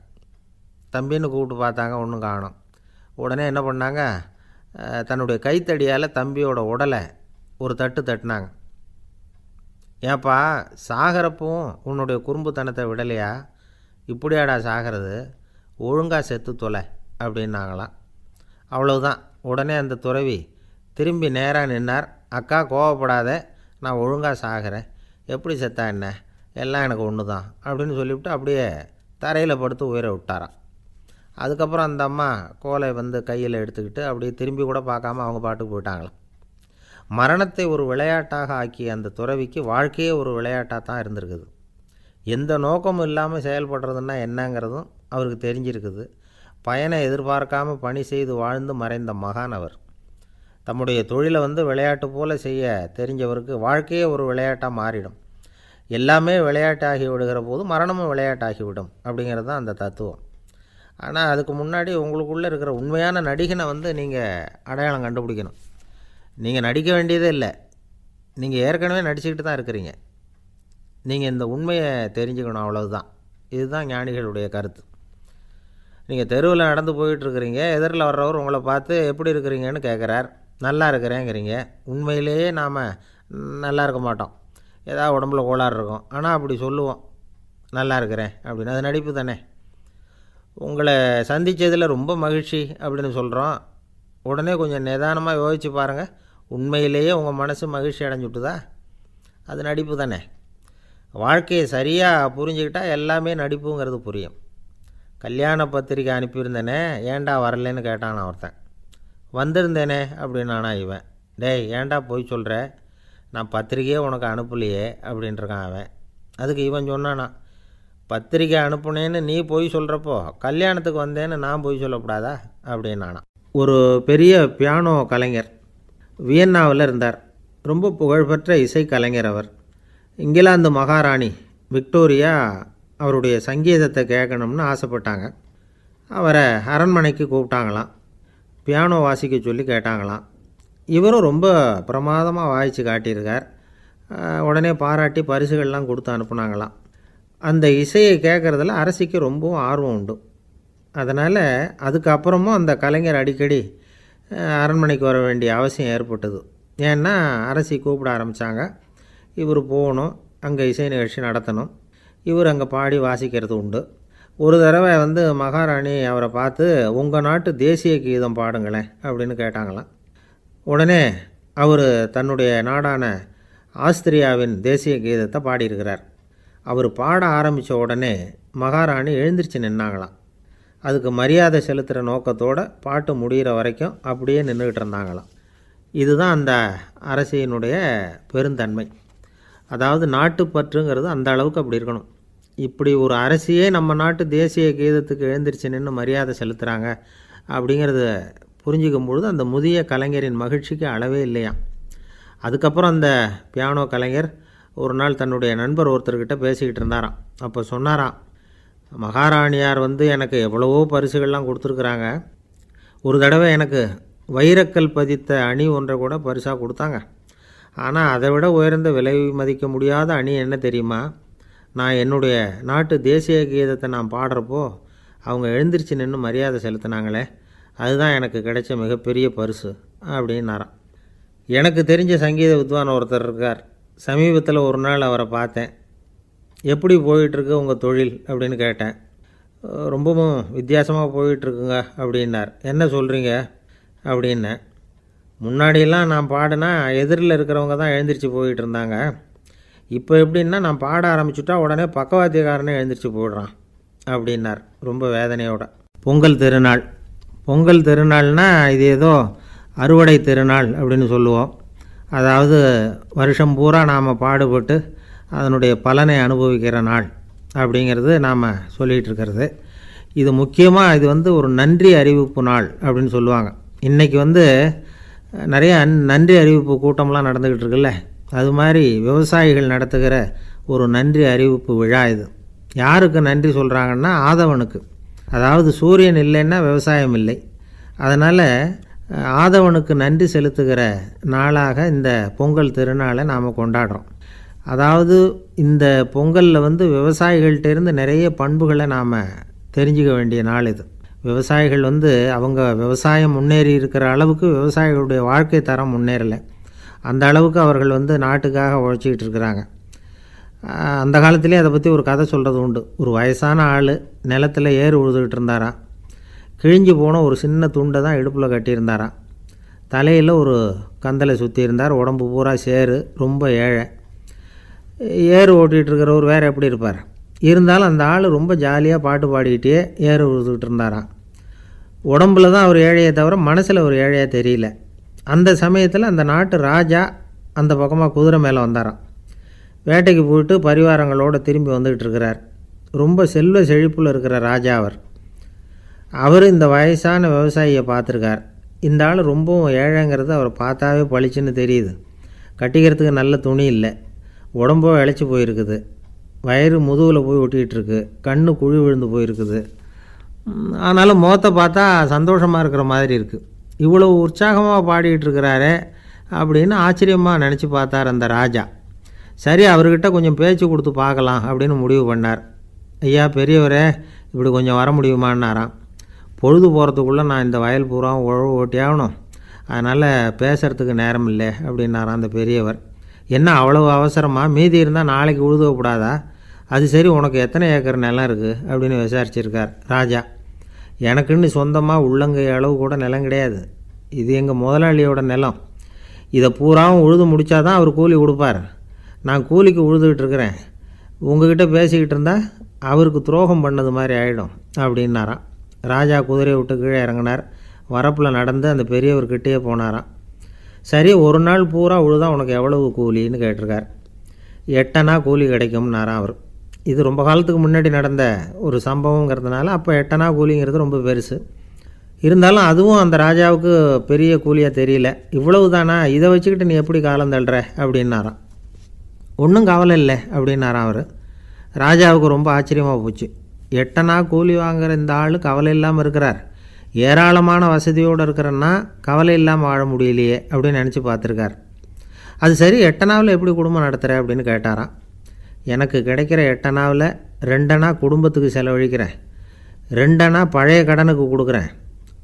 தம்பின்னு கூப்பிட்டு பார்த்தாங்க, ஒன்றும் காணோம். உடனே என்ன பண்ணாங்க, தன்னுடைய கைத்தடியால் தம்பியோட உடலை ஒரு தட்டு தட்டினாங்க. ஏப்பா, சாகிறப்பவும் உன்னுடைய குறும்புத்தனத்தை விடலையா, இப்படியாடா சாகிறது, ஒழுங்காக செத்து தொலை அப்படின்னாங்களாம். அவ்வளவுதான். உடனே அந்த துறவி திரும்பி நேராக நின்னார். அக்கா, கோவப்படாத, நான் ஒழுங்காக சாகிறேன், எப்படி செத்தா என்ன, எல்லாம் எனக்கு ஒன்று தான் அப்படின்னு சொல்லிவிட்டு அப்படியே தரையில் படுத்து உயிரை விட்டாராம். அதுக்கப்புறம் அந்த அம்மா கோலை கையில் எடுத்துக்கிட்டு அப்படியே திரும்பி கூட பார்க்காம அவங்க பாட்டுக்கு போயிட்டாங்களாம். மரணத்தை ஒரு விளையாட்டாக ஆக்கிய அந்த துறவிக்கு வாழ்க்கையே ஒரு விளையாட்டாக தான் இருந்திருக்குது. எந்த நோக்கமும் இல்லாமல் செயல்படுறதுன்னா என்னங்கிறதும் அவருக்கு தெரிஞ்சிருக்குது. பயனை எதிர்பார்க்காமல் பணி செய்து வாழ்ந்து மறைந்த மகான் அவர். தம்முடைய தொழிலை விளையாட்டு போல் செய்ய தெரிஞ்சவருக்கு வாழ்க்கையே ஒரு விளையாட்டாக மாறிடும். எல்லாமே விளையாட்டாகி விடுகிற போது மரணமும் விளையாட்டாகிவிடும் அப்படிங்கிறது தான் அந்த தத்துவம். ஆனால் அதுக்கு முன்னாடி உங்களுக்குள்ளே இருக்கிற உண்மையான நடிகனை நீங்கள் அடையாளம் கண்டுபிடிக்கணும். நீங்கள் நடிக்க வேண்டியதே இல்லை, நீங்கள் ஏற்கனவே நடிச்சுக்கிட்டு தான் இருக்கிறீங்க. நீங்கள் இந்த உண்மையை தெரிஞ்சுக்கணும், அவ்வளவுதான். இதுதான் ஞானிகளுடைய கருத்து. நீங்கள் தெருவில் நடந்து போயிட்டுருக்கிறீங்க, எதிரில் வர்றவர் உங்களை பார்த்து எப்படி இருக்கிறீங்கன்னு கேட்குறார். நல்லா இருக்கிறேங்கிறீங்க. உண்மையிலேயே நாம் நல்லா இருக்க மாட்டோம், ஏதாவது உடம்புல கோளாறு இருக்கும். ஆனால் அப்படி சொல்லுவோம், நல்லா இருக்கிறேன் அப்படின்னு. அது நடிப்பு தானே. உங்களை சந்தித்ததில் ரொம்ப மகிழ்ச்சி அப்படின்னு சொல்கிறோம். உடனே கொஞ்சம் நிதானமாக யோசித்து பாருங்கள், உண்மையிலேயே உங்கள் மனசு மகிழ்ச்சி அடைஞ்சுட்டுதா? அது நடிப்பு தானே. வாழ்க்கையை சரியாக புரிஞ்சுக்கிட்டால் எல்லாமே நடிப்புங்கிறது புரியும். கல்யாண பத்திரிக்கை அனுப்பியிருந்தேனே, ஏன்டா வரலன்னு கேட்டான் ஒருத்தன். வந்திருந்தேனே அப்படின்னானா இவன். டேய், ஏன்டா போய் சொல்கிற, நான் பத்திரிக்கையே உனக்கு அனுப்பலையே அப்படின்ட்டுருக்கான் அவன். அதுக்கு இவன் சொன்னானா, பத்திரிக்கை அனுப்புனேன்னு நீ போய் சொல்கிறப்போ கல்யாணத்துக்கு வந்தேன்னு நான் போய் சொல்லக்கூடாதா அப்படின்னானா. ஒரு பெரிய பியானோ கலைஞர் வியன்னாவில் இருந்தார். ரொம்ப புகழ்பெற்ற இசை கலைஞர் அவர். இங்கிலாந்து மகாராணி விக்டோரியா அவருடைய சங்கீதத்தை கேட்கணும்னு ஆசைப்பட்டாங்க. அவரை அரண்மனைக்கு கூப்பிட்டாங்களாம். பியானோ வாசிக்க சொல்லி கேட்டாங்களாம். இவரும் ரொம்ப பிரமாதமாக வாசித்து காட்டியிருக்கார். உடனே பாராட்டி பரிசுகள்லாம் கொடுத்து அனுப்புனாங்களாம். அந்த இசையை கேட்குறதுல அரசிக்கு ரொம்பவும் ஆர்வம் உண்டு. அதனால் அதுக்கப்புறமும் அந்த கலைஞர் அடிக்கடி அரண்மனைக்கு வர வேண்டிய அவசியம் ஏற்பட்டது. ஏன்னா அரசி கூப்பிட ஆரம்பித்தாங்க. இவர் போகணும், அங்கே இசை நிகழ்ச்சி நடத்தணும். இவர் அங்கே பாடி வாசிக்கிறது உண்டு. ஒரு தடவை மகாராணி அவரை பார்த்து, உங்கள் நாட்டு தேசிய கீதம் பாடுங்களேன் அப்படின்னு கேட்டாங்களாம். உடனே அவர் தன்னுடைய நாடான ஆஸ்திரியாவின் தேசிய கீதத்தை பாடியிருக்கிறார். அவர் பாட ஆரம்பித்த உடனே மகாராணி எழுந்திரிச்சு நின்னாங்களாம். அதுக்கு மரியாதை செலுத்துகிற நோக்கத்தோடு பாட்டு முடிகிற வரைக்கும் அப்படியே நின்றுக்கிட்டு இருந்தாங்களாம். இதுதான் அந்த அரசியினுடைய பெருந்தன்மை. அதாவது நாட்டுப்பற்றுங்கிறது அந்த அளவுக்கு அப்படி இருக்கணும். இப்படி ஒரு அரசியே நம்ம நாட்டு தேசிய கீதத்துக்கு எழுந்திரிச்சு நின்று மரியாதை செலுத்துகிறாங்க அப்படிங்கிறத புரிஞ்சிக்கும் பொழுது அந்த முதிய கலைஞரின் மகிழ்ச்சிக்கு அளவே இல்லையாம். அதுக்கப்புறம் அந்த பியானோ கலைஞர் ஒரு நாள் தன்னுடைய நண்பர் ஒருத்தர்கிட்ட பேசிக்கிட்டு இருந்தாராம். அப்போ சொன்னாராம், மகாராணியார் எனக்கு எவ்வளவோ பரிசுகள்லாம் கொடுத்துருக்குறாங்க. ஒரு தடவை எனக்கு வைரக்கல் பதித்த அணி ஒன்றை கூட பரிசாக கொடுத்தாங்க. ஆனால் அதை விட உயர்ந்த விலை மதிக்க முடியாத அணி என்ன தெரியுமா? நான் என்னுடைய நாட்டு தேசிய கீதத்தை நான் பாடுறப்போ அவங்க எழுந்திரிச்சு நின்று மரியாதை செலுத்தினாங்களே, அதுதான் எனக்கு கிடைச்ச மிகப்பெரிய பரிசு அப்படின்னாராம். எனக்கு தெரிஞ்ச சங்கீத வித்வான் ஒருத்தர் இருக்கார். சமீபத்தில் ஒரு நாள் அவரை பார்த்தேன். எப்படி போயிட்டுருக்கு உங்கள் தொழில் அப்படின்னு கேட்டேன். ரொம்பவும் வித்தியாசமாக போயிட்டுருக்குங்க அப்படின்னார். என்ன சொல்கிறீங்க அப்படின்னேன். முன்னாடியெல்லாம் நான் பாடினா எதிரில் இருக்கிறவங்க தான் எழுந்திரிச்சு போயிட்டு இருந்தாங்க. இப்போ எப்படின்னா நான் பாட ஆரம்பிச்சுட்டா உடனே பக்கவாத்தியக்காரனே எழுந்திரிச்சு போயிடுறான் அப்படின்னார் ரொம்ப வேதனையோட. பொங்கல் திருநாள். பொங்கல் திருநாள்னால் இது ஏதோ அறுவடை திருநாள் அப்படின்னு சொல்லுவோம். அதாவது வருஷம் பூரா நாம் பாடுபட்டு அதனுடைய பலனை அனுபவிக்கிற நாள் அப்படிங்கிறது நாம் சொல்லிகிட்டு இருக்கிறது. இது முக்கியமாக இது ஒரு நன்றி அறிவிப்பு நாள் அப்படின்னு சொல்லுவாங்க. இன்றைக்கி நிறைய நன்றி அறிவிப்பு கூட்டம்லாம் நடந்துக்கிட்டு இருக்குல்ல, அது மாதிரி விவசாயிகள் நடத்துகிற ஒரு நன்றி அறிவிப்பு விழா இது. யாருக்கு நன்றி சொல்கிறாங்கன்னா ஆதவனுக்கு. அதாவது சூரியன் இல்லைன்னா விவசாயம் இல்லை. அதனால் ஆதவனுக்கு நன்றி செலுத்துகிற நாளாக இந்த பொங்கல் திருநாளை நாம் கொண்டாடுறோம். அதாவது இந்த பொங்கலில் விவசாயிகள்கிட்டேருந்து நிறைய பண்புகளை நாம் தெரிஞ்சுக்க வேண்டிய நாள் இது. விவசாயிகள் அவங்க விவசாயம் முன்னேறி இருக்கிற அளவுக்கு விவசாயிகளுடைய வாழ்க்கை தரம் முன்னேறலை. அந்த அளவுக்கு அவர்கள் நாட்டுக்காக உழைச்சிக்கிட்டு இருக்கிறாங்க. அந்த காலத்திலே அதை பற்றி ஒரு கதை சொல்கிறது உண்டு. ஒரு வயசான ஆள் நிலத்தில் ஏறு உழுதுகிட்டு இருந்தாராம். கிழிஞ்சு போன ஒரு சின்ன துண்டை தான் இடுப்பில் கட்டியிருந்தாராம். தலையில் ஒரு கந்தலை சுற்றி இருந்தார். உடம்பு பூரா சேரு, ரொம்ப ஏழை. ஏறு ஓட்டிகிட்டு இருக்கிறவர் வேறு எப்படி இருப்பார்? இருந்தாலும் அந்த ஆள் ரொம்ப ஜாலியாக பாட்டு பாடிக்கிட்டே ஏறு உழுதுகிட்டு இருந்தாராம். உடம்புல தான் அவர் ஏழையை தவிர மனசில் ஒரு ஏழையாக தெரியல. அந்த சமயத்தில் அந்த நாட்டு ராஜா அந்த பக்கமாக குதிரை மேலே வந்தாராம். வேட்டைக்கு போயிட்டு பரிவாரங்களோடு திரும்பி வந்துக்கிட்டு இருக்கிறார். ரொம்ப செல்வ செழிப்பில் இருக்கிற ராஜா அவர் இந்த வயசான விவசாயியை பார்த்துருக்கார். இந்த ஆள் ரொம்பவும் ஏழைங்கிறது அவர் பார்த்தாவே பளிச்சுன்னு தெரியுது. கட்டிக்கிறதுக்கு நல்ல துணி இல்லை, உடம்போ இழைச்சி போயிருக்குது, வயிறு முதுகில் போய் ஒட்டிக்கிட்டு இருக்கு, கண்ணு குழி விழுந்து போயிருக்குது. ஆனாலும் முகத்தை பார்த்தா சந்தோஷமாக இருக்கிற மாதிரி இருக்குது. இவ்வளோ உற்சாகமாக பாடிக்கிட்டு இருக்கிறாரே அப்படின்னு ஆச்சரியமாக நினச்சி பார்த்தார் அந்த ராஜா. சரி, அவர்கிட்ட கொஞ்சம் பேச்சு கொடுத்து பார்க்கலாம் அப்படின்னு முடிவு பண்ணார். ஐயா பெரியவரே, இப்படி கொஞ்சம் வர முடியுமான்னாராம். பொழுது போகிறதுக்குள்ளே நான் இந்த வயல் பூரா உழவு ஓட்டி ஆகணும், அதனால் பேசுகிறதுக்கு நேரம் இல்லை அப்படின்னாராம் அந்த பெரியவர். என்ன அவ்வளவு அவசரமாக? மீதி இருந்தால் நாளைக்கு உழுதுவக்கூடாதா? அது சரி, உனக்கு எத்தனை ஏக்கர் நிலம் இருக்குது அப்படின்னு விசாரிச்சிருக்கார் ராஜா. எனக்குன்னு சொந்தமாக உள்ளங்கை அளவு கூட நிலம் கிடையாது. இது எங்கள் முதலாளியோட நிலம். இதை பூராவும் உழுது முடித்தா தான் அவர் கூலி கொடுப்பார். நான் கூலிக்கு உழுதுகிட்டு இருக்கிறேன். உங்ககிட்ட பேசிக்கிட்டு இருந்தால் அவருக்கு துரோகம் பண்ணது மாதிரி ஆகிடும் அப்படின்னாராம். ராஜா குதிரையை விட்டு கீழே இறங்கினார். வரப்பில் நடந்து அந்த பெரியவர்கிட்டே போனாராம். சரி, ஒரு நாள் பூரா உழுதா உனக்கு எவ்வளவு கூலின்னு கேட்டிருக்கார். 8 அணா கூலி கிடைக்கும்னாராம் அவர். இது ரொம்ப காலத்துக்கு முன்னாடி நடந்த ஒரு சம்பவங்கிறதுனால அப்போ 8 அணா கூலிங்கிறது ரொம்ப பெருசு. இருந்தாலும் அதுவும் அந்த ராஜாவுக்கு பெரிய கூலியாக தெரியல. இவ்வளவு தானா, இதை வச்சுக்கிட்டு நீ எப்படி காலம் தள்ளுற அப்படின்னாராம். ஒன்றும் கவலை இல்லை அப்படின்னாராம் அவர். ராஜாவுக்கு ரொம்ப ஆச்சரியமாக போச்சு. 8 அணா கூலி வாங்குகிற இந்த ஆள் கவலை இல்லாமல் இருக்கிறார், ஏராளமான வசதியோடு இருக்கிறன்னா கவலை இல்லாமல் வாழ முடியலையே அப்படின்னு நினச்சி பார்த்துருக்கார். அது சரி, 8 அணாவில் எப்படி குடும்பம் நடத்துகிற அப்படின்னு கேட்டாராம். எனக்கு கிடைக்கிற 8 அணாவில் 2 அணா குடும்பத்துக்கு செலவழிக்கிறேன், 2 அணா பழைய கடனுக்கு கொடுக்குறேன்,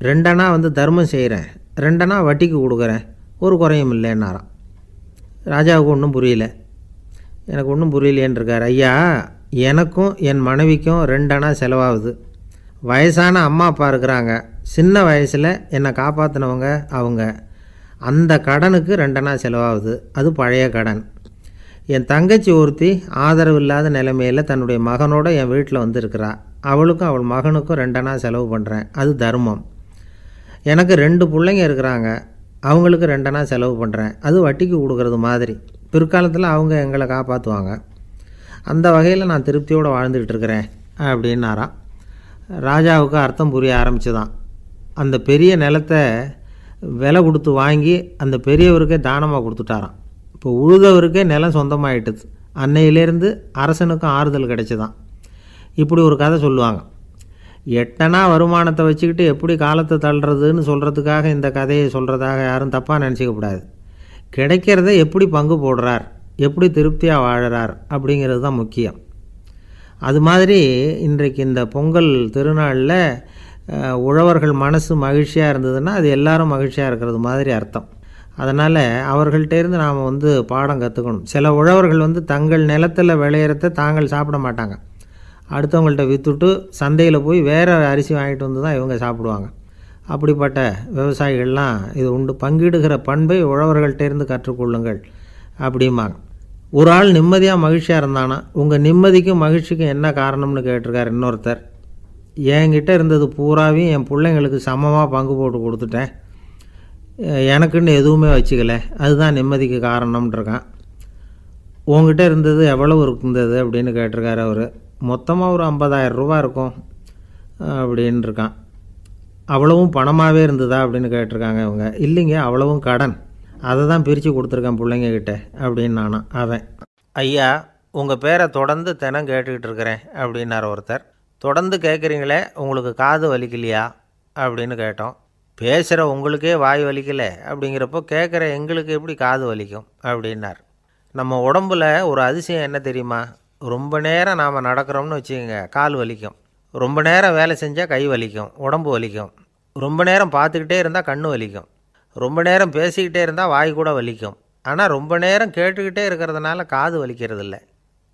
2 அணா தர்மம் செய்கிறேன், 2 அணா வட்டிக்கு கொடுக்குறேன், ஒரு குறையும் இல்லைன்னாராம். ராஜாவுக்கு ஒன்றும் புரியல. எனக்கு ஒன்றும் புரியலேன்னு இருக்கார். ஐயா, எனக்கும் என் மனைவிக்கும் 2 அணா செலவாகுது. வயசான அம்மா அப்பா இருக்கிறாங்க, சின்ன வயசில் என்னை காப்பாற்றினவங்க அவங்க. அந்த கடனுக்கு 2 அணா செலவாகுது, அது பழைய கடன். என் தங்கச்சி ஒருத்தி ஆதரவு இல்லாத நிலைமையில் தன்னுடைய மகனோட என் வீட்டில் இருக்கிறா, அவளுக்கும் அவள் மகனுக்கும் 2 அணா செலவு பண்ணுறேன், அது தர்மம். எனக்கு 2 பிள்ளைங்க இருக்கிறாங்க, அவங்களுக்கு 2 அணா செலவு பண்ணுறேன், அது வட்டிக்கு கொடுக்கறது மாதிரி. பிற்காலத்தில் அவங்க எங்களை காப்பாற்றுவாங்க. அந்த வகையில் நான் திருப்தியோடு வாழ்ந்துக்கிட்டு இருக்கிறேன் அப்படின்னாராம். ராஜாவுக்கு அர்த்தம் புரிய ஆரம்பிச்சுதான். அந்த பெரிய நிலத்தை விலை கொடுத்து வாங்கி அந்த பெரியவருக்கே தானமாக கொடுத்துட்டாராம். இப்போ உழுதவருக்கே நிலம் சொந்தமாயிட்டுது. அன்னையிலேருந்து அரசனுக்கும் ஆறுதல் கிடைச்சிதான். இப்படி ஒரு கதை சொல்லுவாங்க. 8 அணா வருமானத்தை வச்சுக்கிட்டு எப்படி காலத்தை தள்ளுறதுன்னு சொல்கிறதுக்காக இந்த கதையை சொல்கிறதாக யாரும் தப்பாக நினச்சிக்கக்கூடாது. கிடைக்கிறத எப்படி பங்கு போடுறார், எப்படி திருப்தியாக வாழறார் அப்படிங்கிறது தான் முக்கியம். அது மாதிரி இன்றைக்கு இந்த பொங்கல் திருநாளில் உழவர்கள் மனசு மகிழ்ச்சியாக இருந்ததுன்னா அது எல்லாரும் மகிழ்ச்சியாக இருக்கிறது மாதிரி அர்த்தம். அதனால் அவர்கள்ட்டேருந்து நாம் பாடம் கற்றுக்கணும். சில உழவர்கள் தங்கள் நிலத்தில் விளையிறத தாங்கள் சாப்பிட மாட்டாங்க. அடுத்தவங்கள்ட்ட விற்றுட்டு சந்தையில் போய் வேறு அரிசி வாங்கிட்டு வந்து தான் இவங்க சாப்பிடுவாங்க. அப்படிப்பட்ட விவசாயிகள்லாம் இது உண்டு. பங்கிடுகிற பண்பை உழவர்கள்ட்டேருந்து கற்றுக்கொள்ளுங்கள் அப்படிம்பாங்க. ஒரு ஆள் நிம்மதியாக மகிழ்ச்சியாக இருந்தானா, உங்கள் நிம்மதிக்கும் மகிழ்ச்சிக்கும் என்ன காரணம்னு கேட்டிருக்கார் இன்னொருத்தர். என்கிட்ட இருந்தது பூராவையும் என் பிள்ளைங்களுக்கு சமமாக பங்கு போட்டு கொடுத்துட்டேன், எனக்குன்னு எதுவுமே வச்சுக்கல, அதுதான் நிம்மதிக்கு காரணம்ன்றிருக்கான். உங்ககிட்ட இருந்தது எவ்வளவு இருந்தது அப்படின்னு கேட்டிருக்காரு அவர். மொத்தமாக ஒரு 50,000 ரூபா இருக்கும் அப்படின்னு இருக்கான். அவ்வளவும் பணமாகவே இருந்ததா அப்படின்னு கேட்டிருக்காங்க இவங்க. இல்லைங்க, அவ்வளவும் கடன், அதை தான் பிரித்து கொடுத்துருக்கேன் பிள்ளைங்கக்கிட்ட அப்படின்னு நானும். அவன், ஐயா உங்கள் பேரை தொடர்ந்து தினம் கேட்டுக்கிட்டு இருக்கிறேன் அப்படின்னார் ஒருத்தர். தொடர்ந்து கேட்குறீங்களே, உங்களுக்கு காது வலிக்கலையா அப்படின்னு கேட்டோம். பேசுகிற உங்களுக்கே வாய் வலிக்கலை அப்படிங்கிறப்போ கேட்குற எங்களுக்கு எப்படி காது வலிக்கும் அப்படின்னார். நம்ம உடம்புல ஒரு அதிசயம் என்ன தெரியுமா? ரொம்ப நேரம் நாம் நடக்கிறோம்னு வச்சுக்கோங்க, கால் வலிக்கும். ரொம்ப நேரம் வேலை செஞ்சால் கை வலிக்கும், உடம்பு வலிக்கும். ரொம்ப நேரம் பார்த்துக்கிட்டே இருந்தால் கண்ணு வலிக்கும். ரொம்ப நேரம் பேசிக்கிட்டே இருந்தால் வாய் கூட வலிக்கும். ஆனால் ரொம்ப நேரம் கேட்டுக்கிட்டே இருக்கிறதுனால காது வலிக்கிறது இல்லை.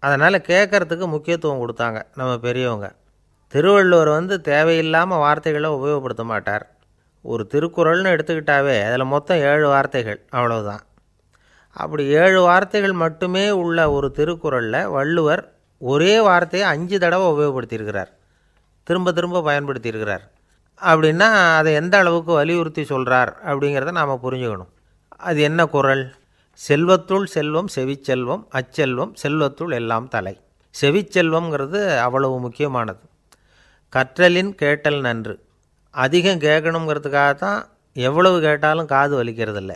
அதனால் கேட்குறதுக்கு முக்கியத்துவம் கொடுத்தாங்க நம்ம பெரியவங்க. திருவள்ளுவர் தேவையில்லாமல் வார்த்தைகளை உபயோகப்படுத்த மாட்டார். ஒரு திருக்குறள்னு எடுத்துக்கிட்டாவே அதில் மொத்தம் 7 வார்த்தைகள், அவ்வளவுதான். அப்படி 7 வார்த்தைகள் மட்டுமே உள்ள ஒரு திருக்குறளில் வள்ளுவர் ஒரே வார்த்தையை 5 தடவை உபயோகப்படுத்தியிருக்கிறார், திரும்ப திரும்ப பயன்படுத்தியிருக்கிறார். அப்படின்னா அதை எந்த அளவுக்கு வலியுறுத்தி சொல்கிறார் அப்படிங்கிறத நாம் புரிஞ்சுக்கணும். அது என்ன குறள்? செல்வத்துள் செல்வம் செவிச்செல்வம், அச்செல்வம் செல்வத்துள் எல்லாம் தலை. செவிச்செல்வம்ங்கிறது அவ்வளவு முக்கியமானது. கற்றலின் கேட்டல் நன்று. அதிகம் கேட்கணுங்கிறதுக்காகத்தான் எவ்வளவு கேட்டாலும் காது வலிக்கிறதில்ல.